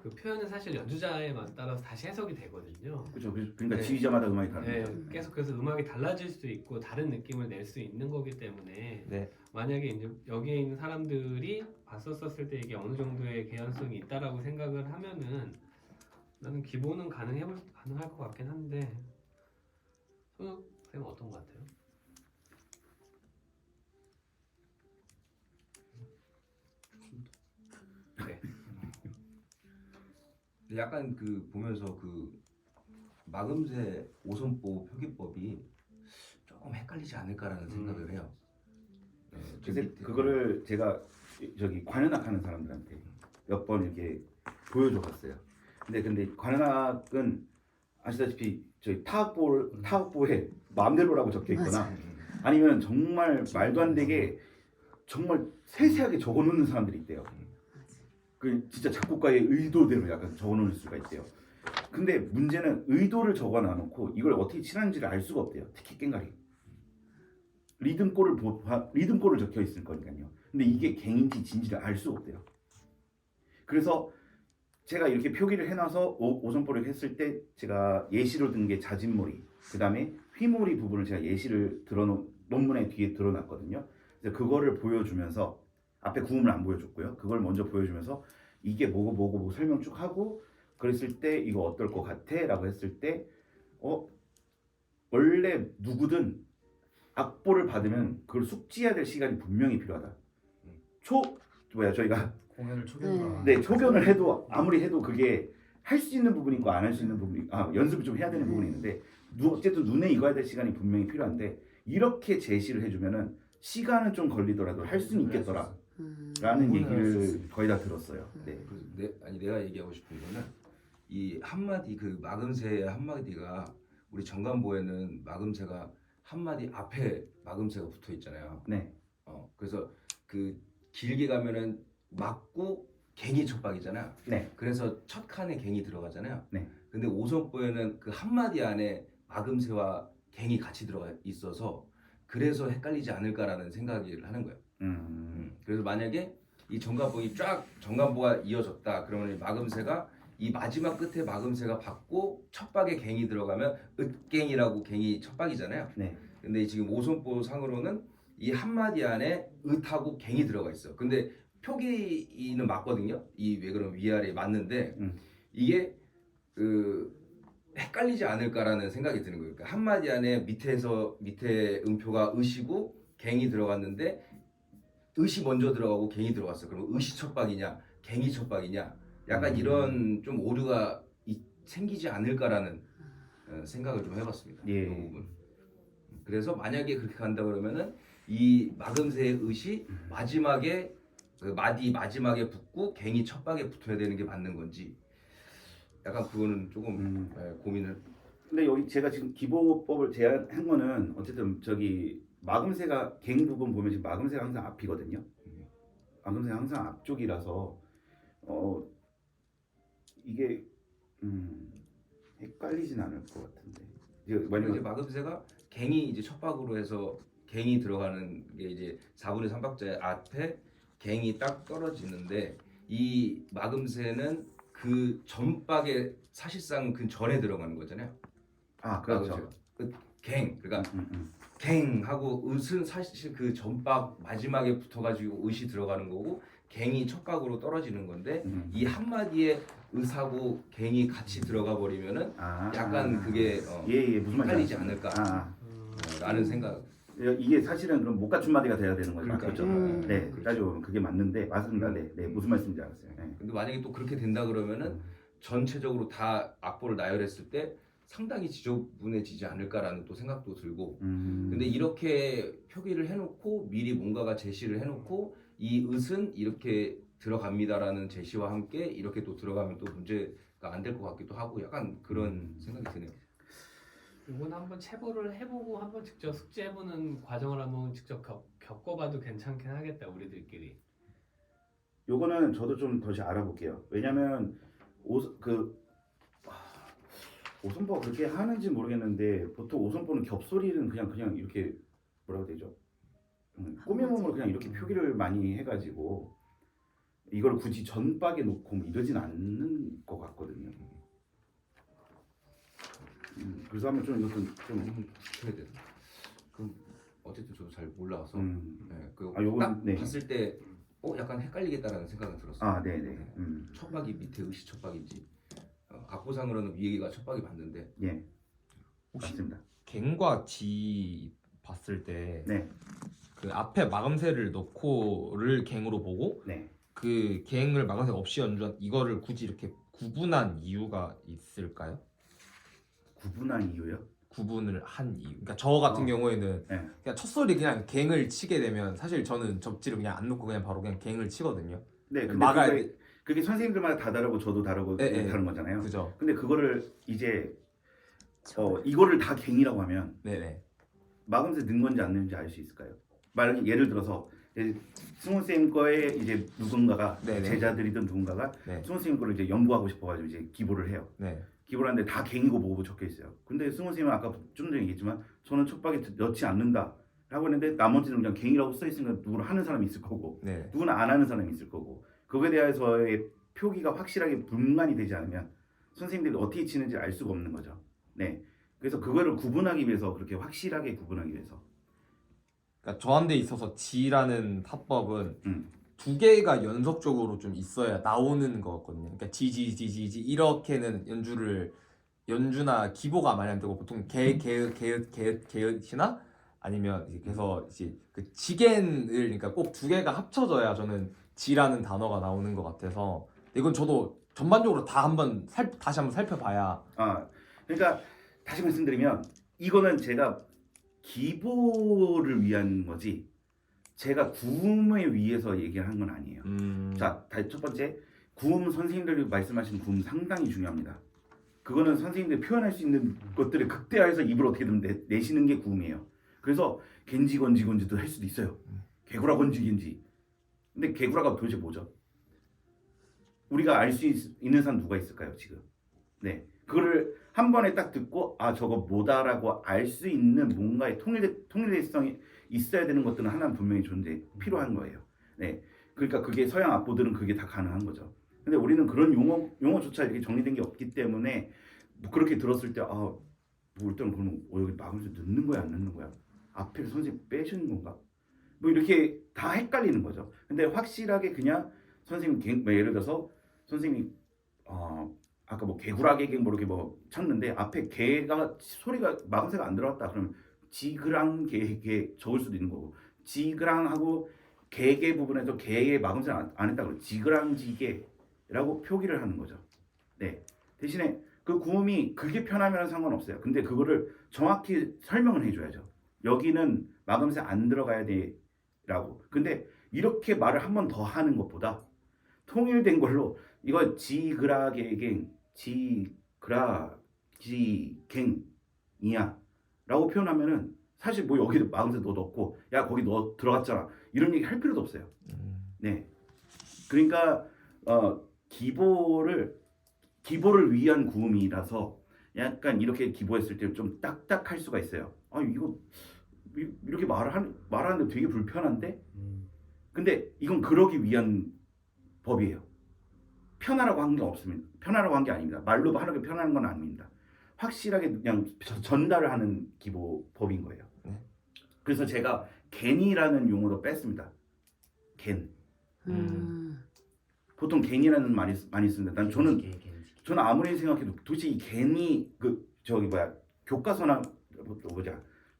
그 표현은 사실 연주자에 따라서 다시 해석이 되거든요. 그렇죠. 그러니까 네. 지휘자마다 음악이 다른 네, 거죠. 계속 그래서 음악이 달라질 수 있고 다른 느낌을 낼 수 있는 거기 때문에 네. 만약에 이제 여기에 있는 사람들이 봤었을 때 이게 어느 정도의 개연성이 있다라고 생각을 하면은 나는 기본은 가능할 것 같긴 한데 손욱 쌤은 어떤 것 같아요? 네. 약간 그 보면서 그 마금새 오선보 표기법이 조금 헷갈리지 않을까라는 생각을 해요. 네, 저 그래서 밑에- 그거를 제가 저기 관현악 하는 사람들한테 몇 번 이렇게 보여줘 봤어요. 근데 관현악은 아시다시피 저희 타악보에 마음대로라고 적혀 있거나 아니면 정말 말도 안 되게 정말 세세하게 적어 놓는 사람들이 있대요. 그 진짜 작곡가의 의도대로 약간 적어 놓을 수가 있대요. 근데 문제는 의도를 적어 놔놓고 이걸 어떻게 칠하는지를 알 수가 없대요. 특히 깽가리. 리듬골을 적혀 있을 거니까요. 근데 이게 갱인지 진지를 알 수가 없대요. 그래서 제가 이렇게 표기를 해놔서 오선보를 했을 때 제가 예시로 든 게 자진몰이, 그 다음에 휘몰이 부분을 제가 예시를 논문에 뒤에 들어놨거든요. 그래서 그거를 보여주면서 앞에 구음을 안 보여줬고요. 그걸 먼저 보여주면서 이게 뭐고 설명 쭉 하고 그랬을 때 이거 어떨 것 같아? 라고 했을 때 원래 누구든 악보를 받으면 그걸 숙지해야 될 시간이 분명히 필요하다. 저희가 공연을 초기화. 네, 초견을 해도 아무리 해도 그게 할 수 있는 부분이 있고 안 할 수 있는 부분이 연습을 좀 해야 되는 부분이 있는데 어쨌든 눈에 익어야 될 시간이 분명히 필요한데 이렇게 제시를 해주면은 시간은 좀 걸리더라도 할 수는 있겠더라 라는 음. 얘기를 거의 다 들었어요. 네. 그래서 내가 얘기하고 싶은 거는 이 한마디 그 마금새 한마디가 우리 정관보에는 마금새가 한마디 앞에 마금새가 붙어 있잖아요. 네. 그래서 그 길게 가면은 막고 갱이 촉박이잖아요. 네. 그래서 첫 칸에 갱이 들어가잖아요. 네. 근데 오선보에는 그 한마디 안에 마금새와 갱이 같이 들어가 있어서 그래서 헷갈리지 않을까라는 생각을 하는 거예요. 그래서 만약에 이 정관보이 쫙 정관보가 이어졌다 그러면 이 마금새가 이 마지막 끝에 마금새가 받고 첫 박에 갱이 들어가면 으갱이라고 갱이 첫 박이잖아요. 네. 근데 지금 오선보 상으로는 이 한마디 안에 으하고 갱이 들어가 있어. 근데 표기는 맞거든요. 이 왜 그런 위아래 맞는데 이게 그 헷갈리지 않을까라는 생각이 드는 거예요. 그러니까 한마디 안에 밑에 음표가 으시고 갱이 들어갔는데 으시 먼저 들어가고 갱이 들어갔어. 그러면 으시 첫박이냐 갱이 첫박이냐 약간 이런 좀 오류가 생기지 않을까라는 생각을 좀 해봤습니다. 예. 이 부분. 그래서 만약에 그렇게 간다 그러면은 이 마금새의 으시 마지막에 그 마디 마지막에 붙고 갱이 첫박에 붙어야 되는 게 맞는 건지 약간 그거는 조금 고민을. 근데 여기 제가 지금 기보법을 제안한 거는 어쨌든 저기 마금새가 갱 부분 보면 지금 마금새가 항상 앞이거든요. 마금새가 항상 앞쪽이라서 이게 헷갈리진 않을 것 같은데. 이제 이제 만약에 마금새가 갱이 이제 첫박으로 해서 갱이 들어가는 게 이제 4분의 3박자 앞에 갱이 딱 떨어지는데 이 마금새는 그 전박에 사실상 그 전에 들어가는 거잖아요. 그렇죠. 갱 그러니까 갱 하고 으은 사실 그 전박 마지막에 붙어가지고 으시 들어가는 거고 갱이 첫박으로 떨어지는 건데 이 한마디에 으하고 갱이 같이 들어가 버리면은 약간 그게 무슨 말인지 헷갈리지 알았습니다. 않을까 라는 생각. 이게 사실은 그럼 못 갖춘 마디가 돼야 되는 거죠. 그러니까. 그렇죠. 네, 따지고 그게 맞는데 맞습니다. 네, 무슨 말씀인지 알았어요. 네. 근데 만약에 또 그렇게 된다 그러면은 전체적으로 다 악보를 나열했을 때 상당히 지저분해지지 않을까라는 또 생각도 들고. 근데 이렇게 표기를 해놓고 미리 뭔가가 제시를 해놓고 이 으은 이렇게 들어갑니다라는 제시와 함께 이렇게 또 들어가면 또 문제가 안 될 것 같기도 하고 약간 그런 생각이 드네요. 이건 한번 체보를 해보고 한번 직접 숙지해보는 과정을 한번 직접 겪어봐도 괜찮긴 하겠다 우리들끼리. 요거는 저도 좀 더 알아볼게요. 왜냐면 오선포가 그렇게 하는지 모르겠는데 보통 오선포는 겹소리는 그냥 이렇게 뭐라고 되죠? 꾸며몸으로 그냥 이렇게 표기를 많이 해가지고 이걸 굳이 전박에 놓고 뭐 이러진 않는 것 같거든요. 그래서 한번 좀 이것도 좀 해야 되나? 그 어쨌든 저도 잘 몰라서 요건, 딱 네. 봤을 때 약간 헷갈리겠다라는 생각은 들었어요. 네네. 첫박이 밑에 으시 첫박인지 악보상으로는 위에가 첫박이 맞는데 예, 혹시 맞습니다. 갱과 지 봤을 때 네, 그 앞에 마금새를 넣고를 갱으로 보고 네. 그 갱을 마금새 없이 연주한 이거를 굳이 이렇게 구분한 이유가 있을까요? 구분한 이유요? 구분을 한 이유. 그러니까 저 같은 경우에는 네. 그냥 첫 소리 그냥 갱을 치게 되면 사실 저는 접지를 그냥 안 놓고 그냥 바로 그냥 갱을 치거든요. 네, 근데 막아야 그게 선생님들마다 다 다르고 저도 다르고 네, 다른 거잖아요. 그죠? 근데 그거를 이제 이거를 다 갱이라고 하면 네네. 마금새 넣은 건지 안 넣은지 알 수 있을까요? 예를 들어서 승훈 쌤 거에 이제 누군가가 네네. 제자들이든 누군가가 네. 승훈 쌤 거를 이제 연구하고 싶어가지고 이제 기보를 해요. 네. 기보를 하는데 다 갱이고 뭐고 적혀 있어요. 근데 승훈 쌤은 아까 좀 전에 얘기했지만 저는 촉박에 넣지 않는다 라고 했는데 나머지는 그냥 갱이라고 써 있으니까 누구는 하는 사람이 있을 거고 네. 누구는 안 하는 사람이 있을 거고 그거에 대해서의 표기가 확실하게 분간이 되지 않으면 선생님들이 어떻게 치는지 알 수가 없는 거죠. 네. 그래서 그거를 구분하기 위해서 그렇게 확실하게 구분하기 위해서. 그러니까 저한테 있어서 지라는 타법은 음. 두 개가 연속적으로 좀 있어야 나오는 거거든요. 그러니까 지 이렇게는 연주나 기보가 많이 안 되고 보통 개읒이나 아니면 이제 그래서 이제 그 지겐을 그러니까 꼭 두 개가 합쳐져야 저는 지라는 단어가 나오는 것 같아서 이건 저도 전반적으로 다 한번 다시 한번 살펴봐야. 그러니까 다시 말씀드리면 이거는 제가 기보를 위한 거지 제가 구음을 위해서 얘기한 건 아니에요. 자, 첫 번째 구음 선생님들이 말씀하신 구음 상당히 중요합니다. 그거는 선생님들이 표현할 수 있는 것들을 극대화해서 입으로 어떻게든 내시는 게 구음이에요. 그래서 겐지 건지 건지도 할 수도 있어요. 개구라 건지 겐지. 근데 개구라가 도대체 뭐죠? 우리가 알 수 있는 사람 누가 있을까요 지금? 네, 그거를 한 번에 딱 듣고 저거 뭐다라고 알 수 있는 뭔가의 통일성이 있어야 되는 것들은 하나는 분명히 필요한 거예요. 네, 그러니까 그게 서양 악보들은 그게 다 가능한 거죠. 근데 우리는 그런 용어조차 이렇게 정리된 게 없기 때문에 뭐 그렇게 들었을 때 뭐 일단 그러면 여기 마음에서 넣는 거야 안 넣는 거야? 앞에 선생님 빼시는 건가? 뭐 이렇게 다 헷갈리는 거죠. 근데 확실하게 그냥 선생님 예를 들어서 선생님이 아까 뭐 개구라개개 뭐 이렇게 뭐 찾는데 앞에 개가 소리가 마음새가 안 들어갔다 그러면 지그랑 개개 적을 수도 있는 거고 지그랑하고 개개 부분에서 개의 마음새를 안 했다 그러면 지그랑지개라고 표기를 하는 거죠. 네, 대신에 그 구음이 그게 편하면 상관없어요. 근데 그거를 정확히 설명을 해줘야죠. 여기는 마음새 안 들어가야 돼라고. 근데 이렇게 말을 한 번 더 하는 것보다 통일된 걸로 이거 지그라개갱 지그라지갱이야 라고 표현하면은 사실 뭐 여기도 마음새 너 넣고 야 거기 너 들어갔잖아 이런 얘기 할 필요도 없어요. 네, 그러니까 기보를 위한 구음이라서 약간 이렇게 기보했을 때 좀 딱딱할 수가 있어요. 이거 이렇게 말하는데 되게 불편한데? 근데 이건 그러기 위한 법이에요. 편하라고 한 게 없습니다. 편하라고 한 게 아닙니다. 말로 하는 게 편한 건 아닙니다. 확실하게 그냥 전달을 하는 기보법인 거예요. 그래서 제가 겐이라는 용어도 뺐습니다. 겐. 보통 겐이라는 말이 많이 씁니다. 저는 아무리 생각해도 도대체 이 겐이 교과서나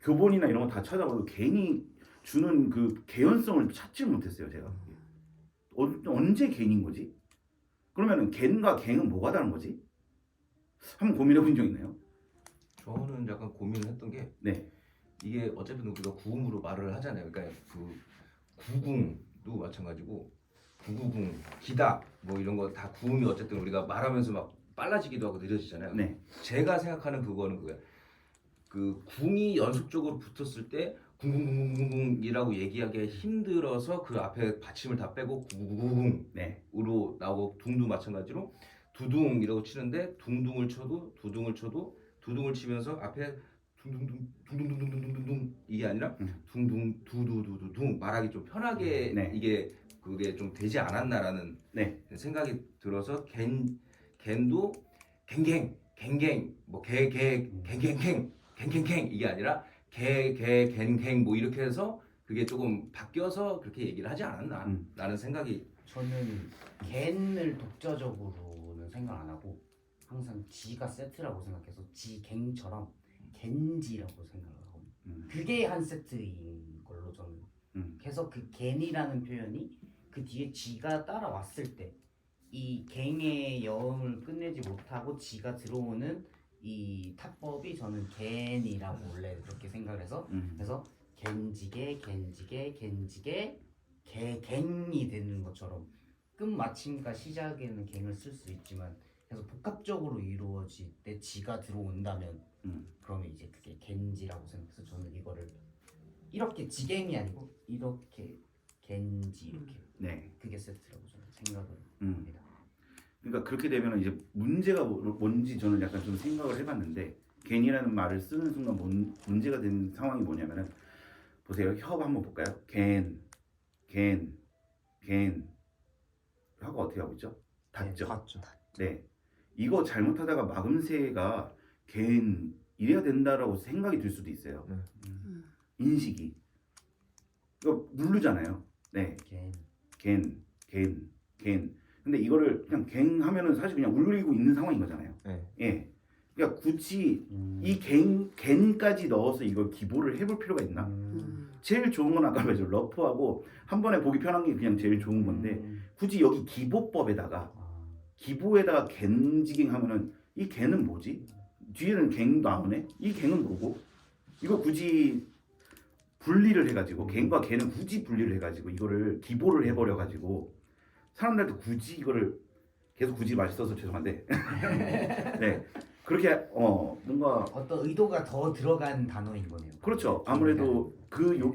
교본이나 이런 거 다 찾아봐도 겐이 주는 그 개연성을 찾지 못했어요. 제가 언제 겐인 거지? 그러면은 겐과 갱은 뭐가 다른 거지? 한번 고민해 본 적 있나요? 저는 약간 고민을 했던 게 네. 이게 어차피 우리가 구음으로 말을 하잖아요. 그러니까 그 구궁도 마찬가지고 구구궁, 기다 뭐 이런 거 다 구음이 어쨌든 우리가 말하면서 막 빨라지기도 하고 느려지잖아요. 네. 제가 생각하는 그거는 그거야. 그 궁이 연속적으로 붙었을 때 궁궁궁궁궁이라고 얘기하기 힘들어서 그 앞에 받침을 다 빼고 구구궁으로 네. 나오고 둥도 마찬가지로 두둥이라고 치는데 둥둥을 쳐도 두둥을 치면서 앞에 둥둥둥둥둥둥둥둥둥 이게 아니라 둥둥 두두두두둥 말하기 좀 편하게 네. 이게 그게 좀 되지 않았나라는 네. 생각이 들어서 겐도 갱갱 뭐 갱갱갱 이게 아니라 갱갱 뭐 이렇게 해서 그게 조금 바뀌어서 그렇게 얘기를 하지 않았나 라는 생각이. 저는 겐을 독자적으로는 생각 안 하고 항상 지가 세트라고 생각해서 지갱처럼 겐지라고 생각을 하고 그게 한 세트인 걸로 저는. 그래서 그 겐이라는 표현이 그 뒤에 지가 따라왔을 때 이 갱의 여음을 끝내지 못하고 지가 들어오는 이 타법이 저는 겐이라고 원래 그렇게 생각해서 그래서 겐지게 갱이 되는 것처럼 끝마침과 시작에는 갱을 쓸 수 있지만 그래서 복합적으로 이루어질 때 지가 들어온다면 그러면 이제 그게 겐지라고 생각해서 저는 이거를 이렇게 지갱이 아니고 이렇게 겐지 이렇게 네. 그게 세트라고 저는 생각을 합니다. 그러니까 그렇게 되면 이제 문제가 뭔지 저는 약간 좀 생각을 해봤는데 겐이라는 말을 쓰는 순간 문제가 된 상황이 뭐냐면은 보세요. 협 한번 볼까요? 겐 하고 어떻게 하고 있죠? 닫죠. 맞죠. 네. 이거 잘못하다가 마금새가 겐 이래야 된다라고 생각이 들 수도 있어요. 인식이. 이거 누르잖아요. 네. 겐. 근데 이거를 그냥 갱 하면은 사실 그냥 울리고 있는 상황인 거잖아요. 네. 예. 그러니까 굳이 이 갱까지 넣어서 이걸 기보를 해볼 필요가 있나? 제일 좋은 건 아까 말했죠. 러프하고 한 번에 보기 편한 게 그냥 제일 좋은 건데 굳이 여기 기보법에다가 기보에다가 갠지갱 하면은 이 갠은 뭐지? 뒤에는 갱 나오네. 이 갱은 뭐고? 이거 굳이 분리를 해가지고 갱과 갠은 굳이 분리를 해가지고 이거를 기보를 해버려가지고 사람들한테 굳이 이거를 계속 굳이 말 써서 죄송한데 네 그렇게 뭔가 어떤 의도가 더 들어간 단어인 거네요. 그렇죠. 아무래도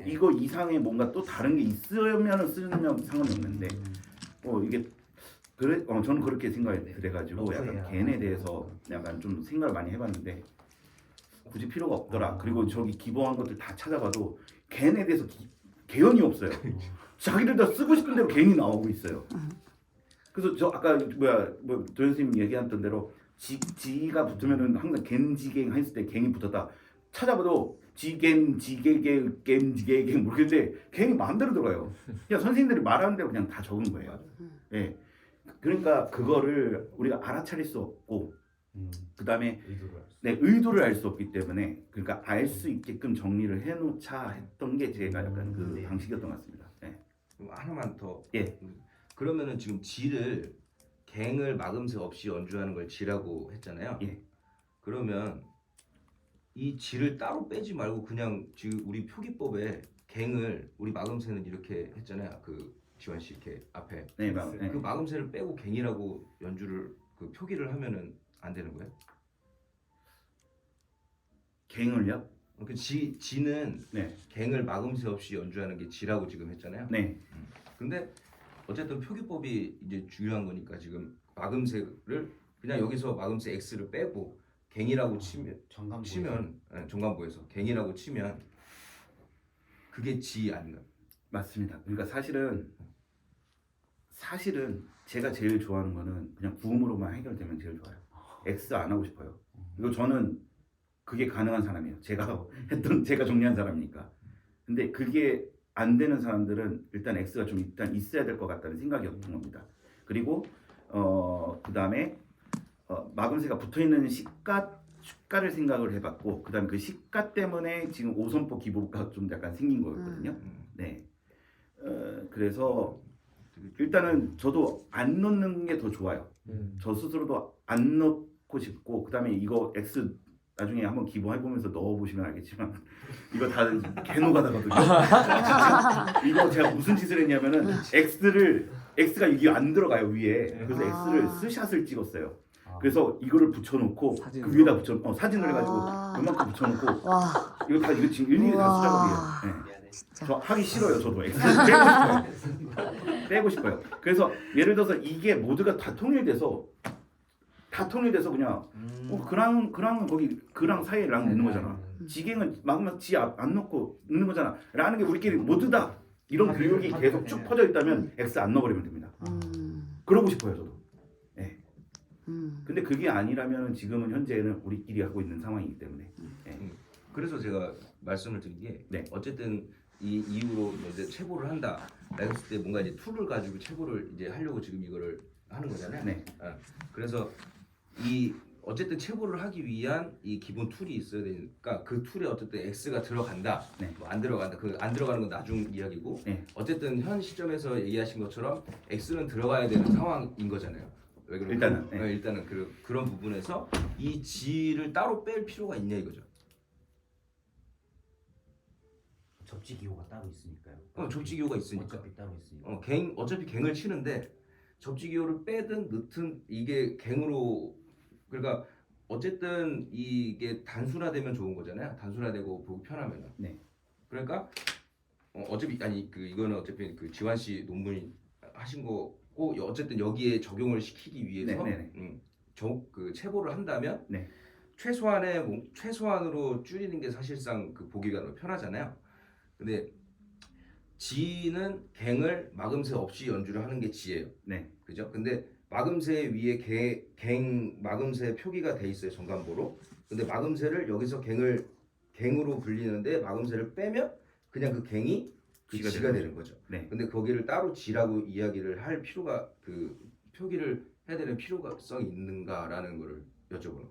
이거 이상의 뭔가 또 다른 게 있으면 쓰면 상관이 없는데 이게 그래 저는 그렇게 생각이 그래가지고 약간 갠에 대해서 약간 좀 생각을 많이 해봤는데 굳이 필요가 없더라. 그리고 저기 기본한 것들 다 찾아봐도 갠에 대해서 개연이 없어요. 자기들 다 쓰고 싶은 대로 갠이 나오고 있어요. 그래서 저 아까 도현 선생님 얘기했던 대로 지가 붙으면은 항상 갠지갱 했을 때 갱이 붙었다. 찾아봐도 지갱, 지게갱, 갱지게갱 모르겠는데 갱이 마음대로 들어가요. 그냥 선생님들이 말하는 대로 그냥 다 적은 거예요. 예. 그러니까 그거를 우리가 알아차릴 수 없고 그다음에 의도를 알 수 없기 때문에 그러니까 알 수 있게끔 정리를 해놓자 했던 게 제가 약간 그 방식이었던 것 같습니다. 예. 그럼 하나만 더. 예. 그러면은 지금 지를 갱을 막음새 없이 연주하는 걸 지라고 했잖아요. 예. 그러면 이 지를 따로 빼지 말고 그냥 지금 우리 표기법에 갱을 우리 막음새는 이렇게 했잖아요. 그 지원 씨 이렇게 앞에 네, 그 막음새를 빼고 갱이라고 연주를 그 표기를 하면은 안 되는 거예요? 갱을요? 그 지는 네. 갱을 막음새 없이 연주하는 게 지라고 지금 했잖아요. 네. 근데 어쨌든 표기법이 이제 중요한 거니까 지금 막음새를 그냥 여기서 막음새 X를 빼고 갱이라고 정관보에서 갱이라고 치면 그게 지 아닌가요? 맞습니다. 그러니까 사실은 제가 제일 좋아하는 거는 그냥 구음으로만 해결되면 제일 좋아요. X 안 하고 싶어요. 이거 저는 그게 가능한 사람이에요. 제가 정리한 사람이니까. 근데 그게 안 되는 사람들은 일단 X가 좀 일단 있어야 될 것 같다는 생각이었던 겁니다. 그리고 그다음에 막음새가 붙어있는 시가를 생각을 해봤고 그다음에 그 시가 때문에 지금 5선포 기보가 좀 약간 생긴 거였거든요. 네. 그래서 일단은 저도 안 넣는 게 더 좋아요. 저 스스로도 안 넣고 싶고 그다음에 이거 X 나중에 한번 기보해보면서 넣어보시면 알겠지만 이거 다 개노가다거든요. 이거 제가 무슨 짓을 했냐면은 X가 이게 안 들어가요 위에. 그래서 X를 스샷을 찍었어요. 그래서 이거를 붙여놓고 그 위에다 사진을 해가지고 이만큼 붙여놓고 이거 지금 일일이 다 수작업이에요. 네. 저 하기 싫어요. 저도 X를 빼고 싶어요. 그래서 예를 들어서 이게 모두가 다 통일돼서 그냥 그랑은 거기 그랑 사이에 랑 넣는 거잖아. 지갱은 막으면 지 안 넣고 넣는 거잖아. 라는 게 우리끼리 모두 다 이런 교육이 계속 쭉 퍼져 있다면 X 안 넣어버리면 됩니다. 그러고 싶어요 저도. 네. 근데 그게 아니라면 지금은 현재는 우리끼리 하고 있는 상황이기 때문에. 네. 그래서 제가 말씀을 드린 게 네. 어쨌든 이 이후로 이제 체보를 한다. 했을 때 뭔가 이제 툴을 가지고 체보를 이제 하려고 지금 이거를 하는 거잖아요. 네. 그래서 이 어쨌든 체보를 하기 위한 이 기본 툴이 있어야 되니까 그 툴에 어쨌든 X가 들어간다, 네. 뭐 안 들어간다. 그 안 들어가는 건 나중 이야기고 네. 어쨌든 현 시점에서 얘기하신 것처럼 X는 들어가야 되는 상황인 거잖아요. 왜 그러면 일단은 그런 부분에서 이 G를 따로 뺄 필요가 있냐 이거죠. 접지기호가 따로 있으니까요. 접지기호가 있으니까. 어차피 따로 있으니까. 어차피 갱을 치는데 접지기호를 빼든 넣든 이게 갱으로 그러니까 어쨌든 이게 단순화되면 좋은 거잖아요. 단순화되고 보기 편하면은. 네. 그러니까 어차피 이거는 어차피 그 지환 씨 논문이 하신 거고 어쨌든 여기에 적용을 시키기 위해서 그 체보를 한다면 네. 최소한으로 줄이는 게 사실상 그 보기가 너무 편하잖아요. 근데 지는 갱을 막음새 없이 연주를 하는 게 지예요. 네. 그죠? 근데 막음새 위에 막음새 표기가 돼 있어요. 정관보로. 근데 막음새를 여기서 갱으로 불리는데 막음새를 빼면 그냥 그 갱이 지가 되는 거죠. 네. 근데 거기를 따로 지라고 이야기를 할 필요가 그 표기를 해야 되는 필요성이 있는가라는 거를 여쭤보는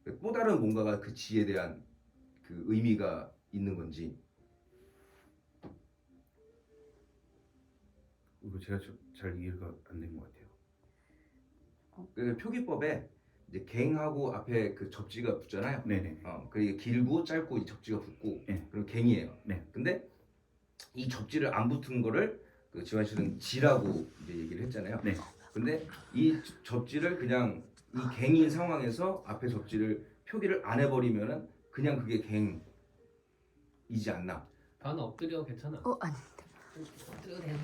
거예요. 또 다른 뭔가가 그 지에 대한 그 의미가 있는 건지. 이거 제가 잘 이해가 안 된 것 같아요. 그 표기법에 이제 갱하고 앞에 그 접지가 붙잖아요. 네네. 그리고 길고 짧고 이 접지가 붙고 네. 그럼 갱이에요. 네. 근데 이 접지를 안 붙은 거를 그 지환 씨는 지라고 이제 얘기를 했잖아요. 네. 근데 이 접지를 그냥 이 갱인 상황에서 앞에 접지를 표기를 안 해버리면은 그냥 그게 갱이지 않나? 반 엎드려 괜찮아. 아니. 엎드려도 되는데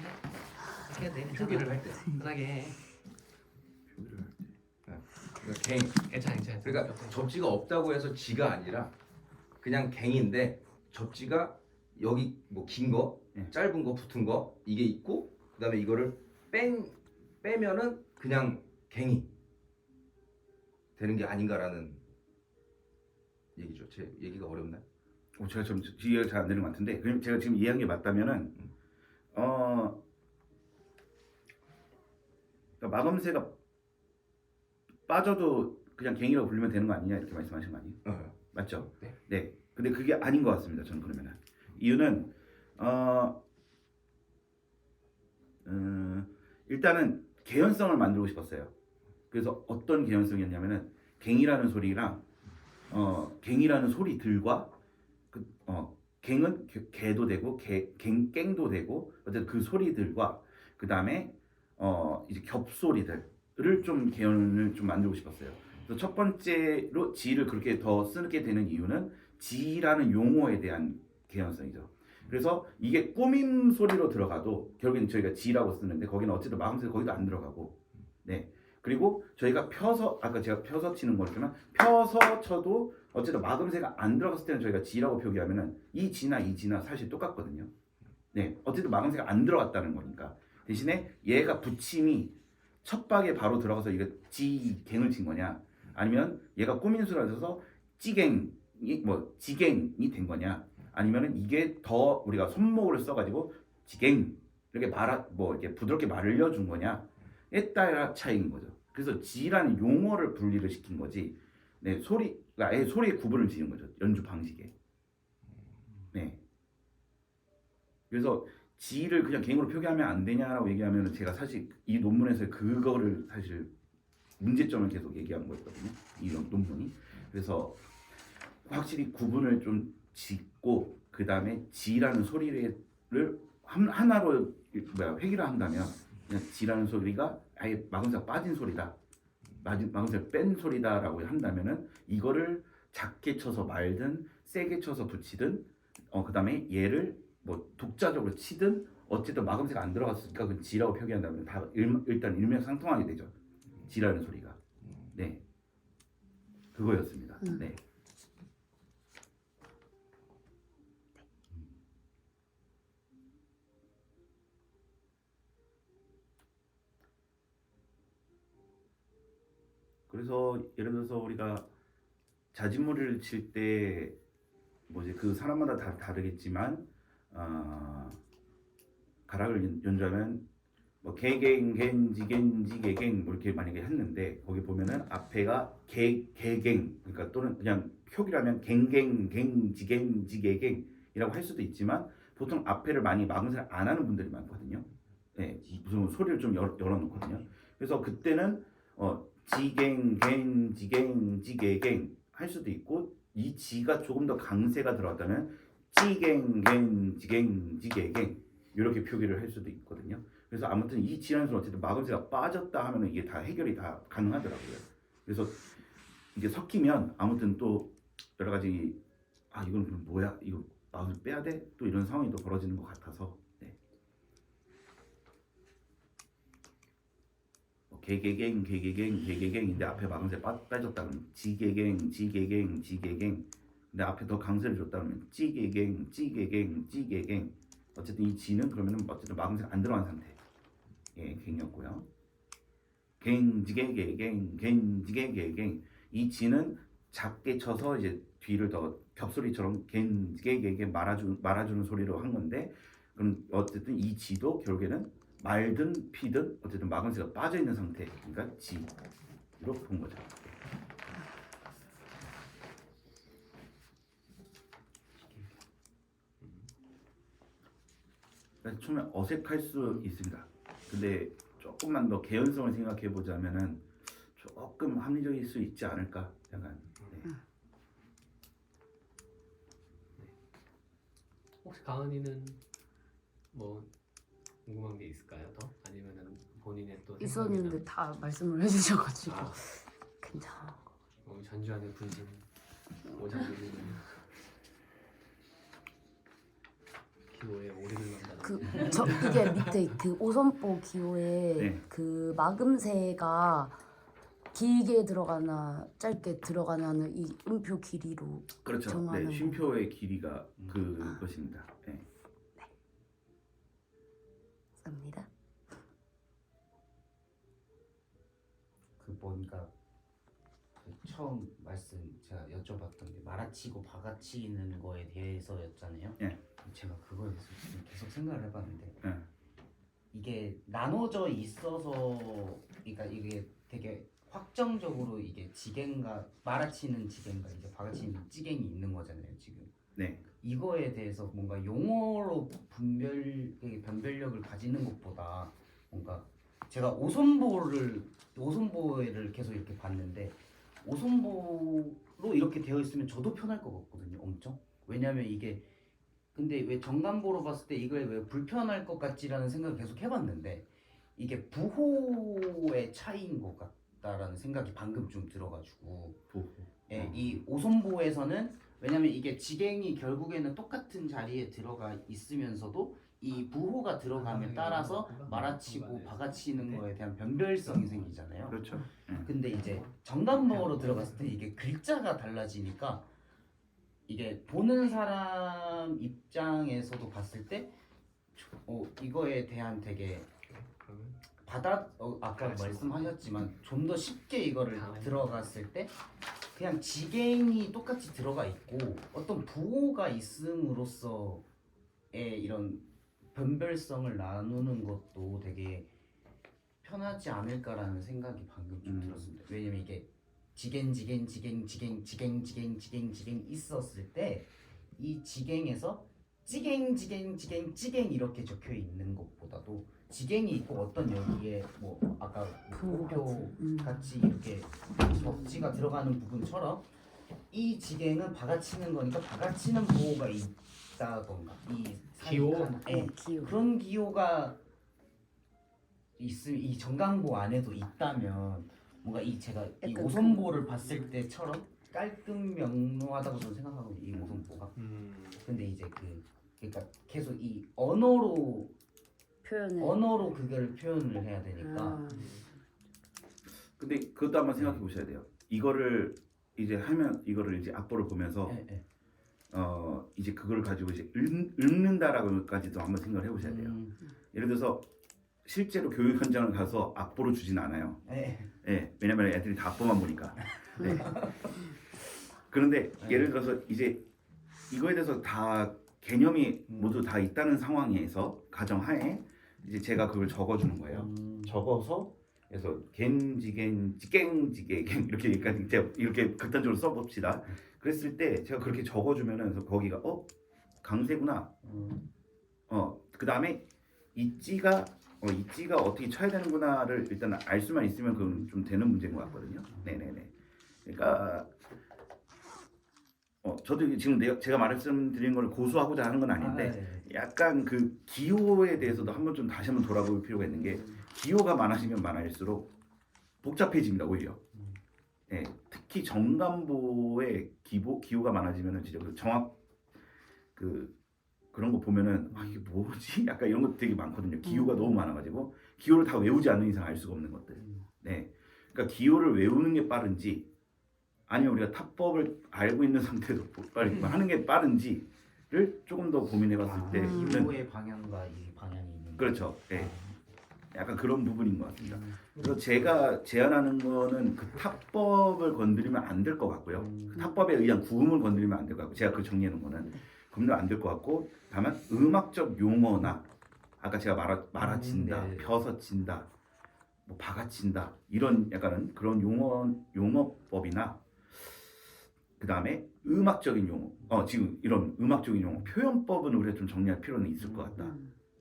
어떻게 돼? 표기를 할 때 편하게 해. 그러니까 갱. 괜찮아. 그러니까 접지가 없다고 해서 지가 아니라 그냥 갱인데 접지가 여기 뭐 긴 거, 네. 짧은 거, 붙은 거 이게 있고 그다음에 이거를 빼면은 그냥 갱이 되는 게 아닌가라는 얘기죠. 제 얘기가 어렵나요? 제가 좀 이해가 잘 안 되는 것 같은데, 그럼 제가 지금 이해한 게 맞다면은 그러니까 마검새가 빠져도 그냥 갱이라고 부르면 되는 거 아니냐 이렇게 말씀하신 거 아니에요? 맞죠? 네. 네. 근데 그게 아닌 것 같습니다. 저는 그러면은 이유는 일단은 개연성을 만들고 싶었어요. 그래서 어떤 개연성이었냐면은 갱이라는 소리랑 갱이라는 소리들과 갱은 개도 되고 갱도 되고 어쨌든 그 소리들과 그 다음에 이제 겹소리들을 좀 개연을 좀 만들고 싶었어요. 그래서 첫 번째로 지를 그렇게 더 쓰게 되는 이유는 지라는 용어에 대한 개연성이죠. 그래서 이게 꾸밈 소리로 들어가도 결국엔 저희가 지라고 쓰는데 거기는 어쨌든 마음새 거기도 안 들어가고, 네. 그리고 저희가 펴서 아까 제가 펴서 치는 거지만 펴서 쳐도 어쨌든 마금새가 안 들어갔을 때는 저희가 지라고 표기하면은 이 지나 사실 똑같거든요. 네, 어쨌든 마금새가 안 들어갔다는 거니까. 대신에 얘가 붙임이 첫 박에 바로 들어가서 이거 지갱을 친 거냐, 아니면 얘가 꾸민 수를 해서 지갱이 뭐 지갱이 된 거냐, 아니면은 이게 더 우리가 손목을 써가지고 지갱 이렇게 이렇게 부드럽게 말려 준 거냐에 따라 차이인 거죠. 그래서 지라는 용어를 분리를 시킨 거지. 네, 그러니까 아예 소리의 구분을 지은 거죠. 연주 방식에. 네. 그래서 지를 그냥 갱으로 표기하면 안 되냐라고 얘기하면 제가 사실 이 논문에서 그거를 사실 문제점을 계속 얘기한 거였거든요. 이 논문이. 그래서 확실히 구분을 좀 짓고 그 다음에 지라는 소리를 하나로 획일화 한다면 그냥 지라는 소리가 아예 마금새가 빠진 소리다, 마금새를 뺀 소리다라고 한다면은 이거를 작게 쳐서 말든 세게 쳐서 붙이든 그 다음에 얘를 뭐 독자적으로 치든 어쨌든 마금새가 안 들어갔으니까 그 지라고 표기한다면 다 일단 일맥상통하게 되죠. 지라는 소리가. 네, 그거였습니다. 네. 그래서 예를 들어서 우리가 자진몰이를 칠 때 뭐지 그 사람마다 다 다르겠지만 가락을 연주하면 뭐 개갱 겐지 겐지 개갱 뭐 이렇게 만약에 했는데 거기 보면은 앞에가 개갱 그러니까 또는 그냥 표기라면 갱갱 갱지 갱지 개갱이라고 할 수도 있지만 보통 앞에를 많이 마금새를 안 하는 분들이 많거든요. 네, 무슨 소리를 좀 열어놓거든요. 그래서 그때는 지갱, 갱, 지갱, 지개갱 할 수도 있고 이 지가 조금 더 강세가 들어갔다면 지갱, 갱, 지갱, 지개갱 이렇게 표기를 할 수도 있거든요. 그래서 아무튼 이 지라는 소리는 어쨌든 마금새가 빠졌다 하면 이게 다 해결이 다 가능하더라고요. 그래서 이게 섞이면 아무튼 또 여러 가지 이건 그럼 뭐야 이거 마음을 빼야 돼? 또 이런 상황이 또 벌어지는 것 같아서 네. 개개갱인데 앞에 마금새 빠졌다 그러면 지개갱 근데 앞에 더 강세를 줬다 그러면 찌개갱 어쨌든 이 지는 그러면은 어쨌든 마금새가 안 들어간 상태 갱이었고요. 갱지개갱 이 지는 작게 쳐서 이제 뒤를 더 겹소리처럼 갱지개갱 말아주는 소리로 한 건데 그럼 어쨌든 이 지도 결국에는 말든 피든 어쨌든 마금새가 빠져 있는 상태, 그러니까 지로 본 거죠. 그래서 처음에 어색할 수 있습니다. 근데 조금만 더 개연성을 생각해 보자면은 조금 합리적일 수 있지 않을까 약간. 네. 혹시 가은이는 뭐 궁금한 게 있을까요? 더 아니면은 본인의 또 있었는데 생각이나- 다 말씀을 해주셔가지고 아, 괜찮아. 전주하는 분신 오장님은 기호에 올인을 한다. 저 이게 밑에 그 오선보 기호에 네. 그 마금새가 길게 들어가나 짧게 들어가나는 이 음표 길이로 그렇죠. 정하는 네, 쉼표의 길이가 그것입니다. 네. 씁니다. 그 뭔가 그 처음 말씀 제가 여쭤봤던 게 말아치고 박아치는 거에 대해서였잖아요. 예. 제가 그거에 대해서 지금 계속 생각을 해봤는데 예. 이게 나눠져 있어서 그러니까 이게 되게 확정적으로 이게 지갱과 말아치는 지갱과 이제 박아치는 찌갱이 있는 거잖아요 지금. 네. 이거에 대해서 뭔가 용어로 변별력을 가지는 것보다 뭔가 제가 오손보를 계속 이렇게 봤는데 오손보로 이렇게 되어 있으면 저도 편할 것 같거든요 엄청. 왜냐면 이게 근데 왜 정관보로 봤을 때 이걸 왜 불편할 것 같지라는 생각을 계속 해봤는데 이게 부호의 차이인 것 같다라는 생각이 방금 좀 들어가지고 예, 이 오손보에서는 왜냐면 이게 지갱이 결국에는 똑같은 자리에 들어가 있으면서도 이 부호가 들어감에 따라서 말아치고 박아치는 거에 대한 변별성이 생기잖아요. 그렇죠. 근데 이제 정관보로 들어갔을 때 이게 글자가 달라지니까 이게 보는 사람 입장에서도 봤을 때 이거에 대한 되게 그러면 아까 말씀하셨지만 좀 더 쉽게 이거를 다음에. 들어갔을 때 그냥 지갱이 똑같이 들어가 있고 어떤 부호가 있음으로써의 이런 변별성을 나누는 것도 되게 편하지 않을까라는 생각이 방금 좀 들었습니다. 왜냐면 이게 지갱 있었을 때 이 지갱에서 찌갱 이렇게 적혀 있는 것보다도 지갱이 있고 어떤 여기에 뭐 아까 부호 같이 이렇게 적지가 들어가는 부분처럼 이 지갱은 박아치는 거니까 박아치는 부호가 있다던가 이 기호? 사이칸에 기호. 그런 기호가 있으면 이 정강보 안에도 있다면 뭔가 이 제가 이 약간 오선보를 봤을 때처럼 깔끔 명료하다고 저는 생각하거든요. 이 오선보가. 근데 이제 그러니까 계속 이 언어로 그걸 표현을 해야 되니까 아, 근데 그것도 한번 생각해 보셔야 돼요. 이거를 이제 하면 이거를 이제 악보를 보면서 예, 예. 이제 그걸 가지고 이제 읽는다라고까지도 한번 생각을 해보셔야 돼요. 예를 들어서 실제로 교육 현장을 가서 악보를 주진 않아요. 예. 예, 왜냐면 애들이 다 악보만 보니까. 네. 그런데 예를 들어서 이제 이거에 대해서 다 개념이 모두 다 있다는 상황에서 가정하에 이제 제가 그걸 적어주는 거예요. 적어서 그래서 겐지겐 찌갱지갱 이렇게까지 제가 이렇게 극단적으로 써봅시다. 그랬을 때 제가 그렇게 적어주면은 그래서 거기가 강세구나. 그 다음에 이 찌가 어떻게 쳐야 되는구나를 일단 알 수만 있으면 그건 좀 되는 문제인 것 같거든요. 네네네. 그러니까 저도 지금 제가 말씀드린 걸 고수하고자 하는 건 아닌데 약간 그 기호에 대해서도 한번 좀 다시 한번 돌아볼 필요가 있는 게 기호가 많아지면 많아질수록 복잡해집니다 오히려. 네, 특히 정관보의 기호가 많아지면은 진짜 그 정확 그런 거 보면은 이게 뭐지? 약간 이런 거 되게 많거든요. 기호가 너무 많아가지고 기호를 다 외우지 않는 이상 알 수가 없는 것들. 네, 그러니까 기호를 외우는 게 빠른지 아니면 우리가 탑법을 알고 있는 상태에서 하는 게 빠른지를 조금 더 고민해봤을 때는 기호의 방향과 이 방향이 있는 그렇죠. 네. 약간 그런 부분인 것 같습니다. 그래서 제가 제안하는 거는 그 탑법을 건드리면 안 될 것 같고요. 그 탑법에 의한 구음을 건드리면 안 될 것 같고 제가 그 정리해 놓은 거는 건드리면 안 될 것 같고 다만 음악적 용어나 아까 제가 말아친다, 네. 펴서 친다, 뭐 박아친다 이런 약간은 그런 용어법이나 그 다음에 음악적인 용어, 지금 이런 음악적인 용어, 표현법은 우리가 좀 정리할 필요는 있을 것 같다.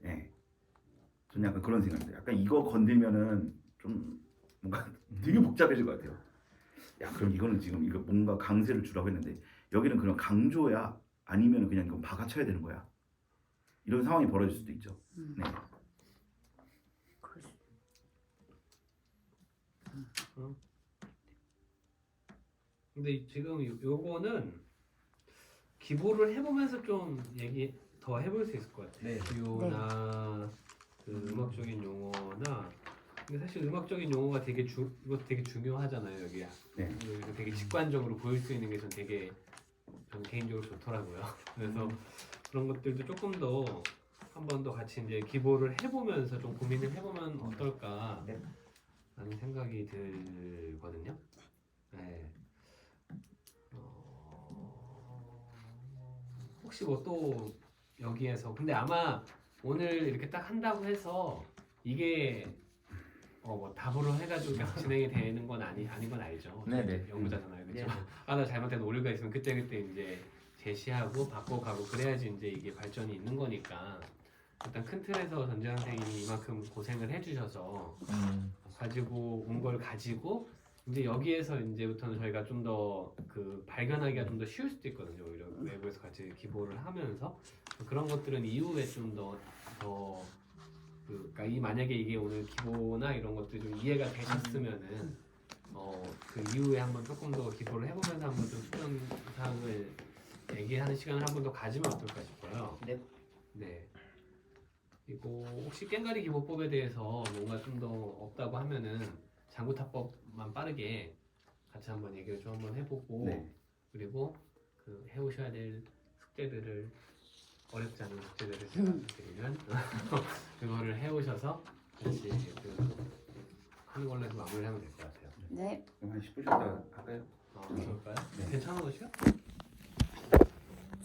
예. 저는 약간 그런 생각입니다. 약간 이거 건들면은 좀 뭔가 되게 복잡해질 것 같아요. 야 그럼 이거는 지금 이거 뭔가 강세를 주라고 했는데 여기는 그냥 강조야 아니면 그냥 이건 박아쳐야 되는 거야. 이런 상황이 벌어질 수도 있죠. 네. 그럴 수- 근데 지금 요거는 기보를 해보면서 좀 얘기 더 해볼 수 있을 것 같아요. 네. 기호나 그 음악적인 용어나 근데 사실 음악적인 용어가 이것도 되게 중요하잖아요. 여기 네. 이거 되게 직관적으로 보일 수 있는 게 저는 개인적으로 좋더라고요. 그래서 그런 것들도 조금 더 한 번 더 같이 이제 기보를 해보면서 좀 고민을 해보면 어떨까 네. 라는 생각이 들거든요. 네. 혹시 뭐 또 여기에서 근데 아마 오늘 이렇게 딱 한다고 해서 이게 뭐 답으로 해가지고 계속 진행이 되는 건 아닌 건 알죠. 네네. 연구자잖아요, 그렇죠? 네. 하나 잘못된 오류가 있으면 그때 이제 제시하고 바꿔가고 그래야지 이제 이게 발전이 있는 거니까 일단 큰 틀에서 전재 선생님이 이만큼 고생을 해주셔서 가지고 온 걸 가지고 이제 여기에서 이제부터는 저희가 좀 더 그 발견하기가 좀 더 쉬울 수도 있거든요. 오히려 외부에서 같이 기보를 하면서 그런 것들은 이후에 좀 그러니까 만약에 이게 오늘 기보나 이런 것들이 좀 이해가 되셨으면은 그 이후에 한번 조금 더 기보를 해보면서 한번 좀 수련 사항을 얘기하는 시간을 한번 더 가지면 어떨까 싶어요. 네. 네. 그리고 혹시 깽가리 기보법에 대해서 뭔가 좀 더 없다고 하면은 장구타법만 빠르게 같이 한번 얘기를 좀 한번 해보고 네. 그리고 그 해오셔야 될 숙제들을 어렵지 않은 숙제들을 제가 드리면 그거를 해오셔서 다시 그 하는 걸로 해서 마무리하면 될 것 같아요.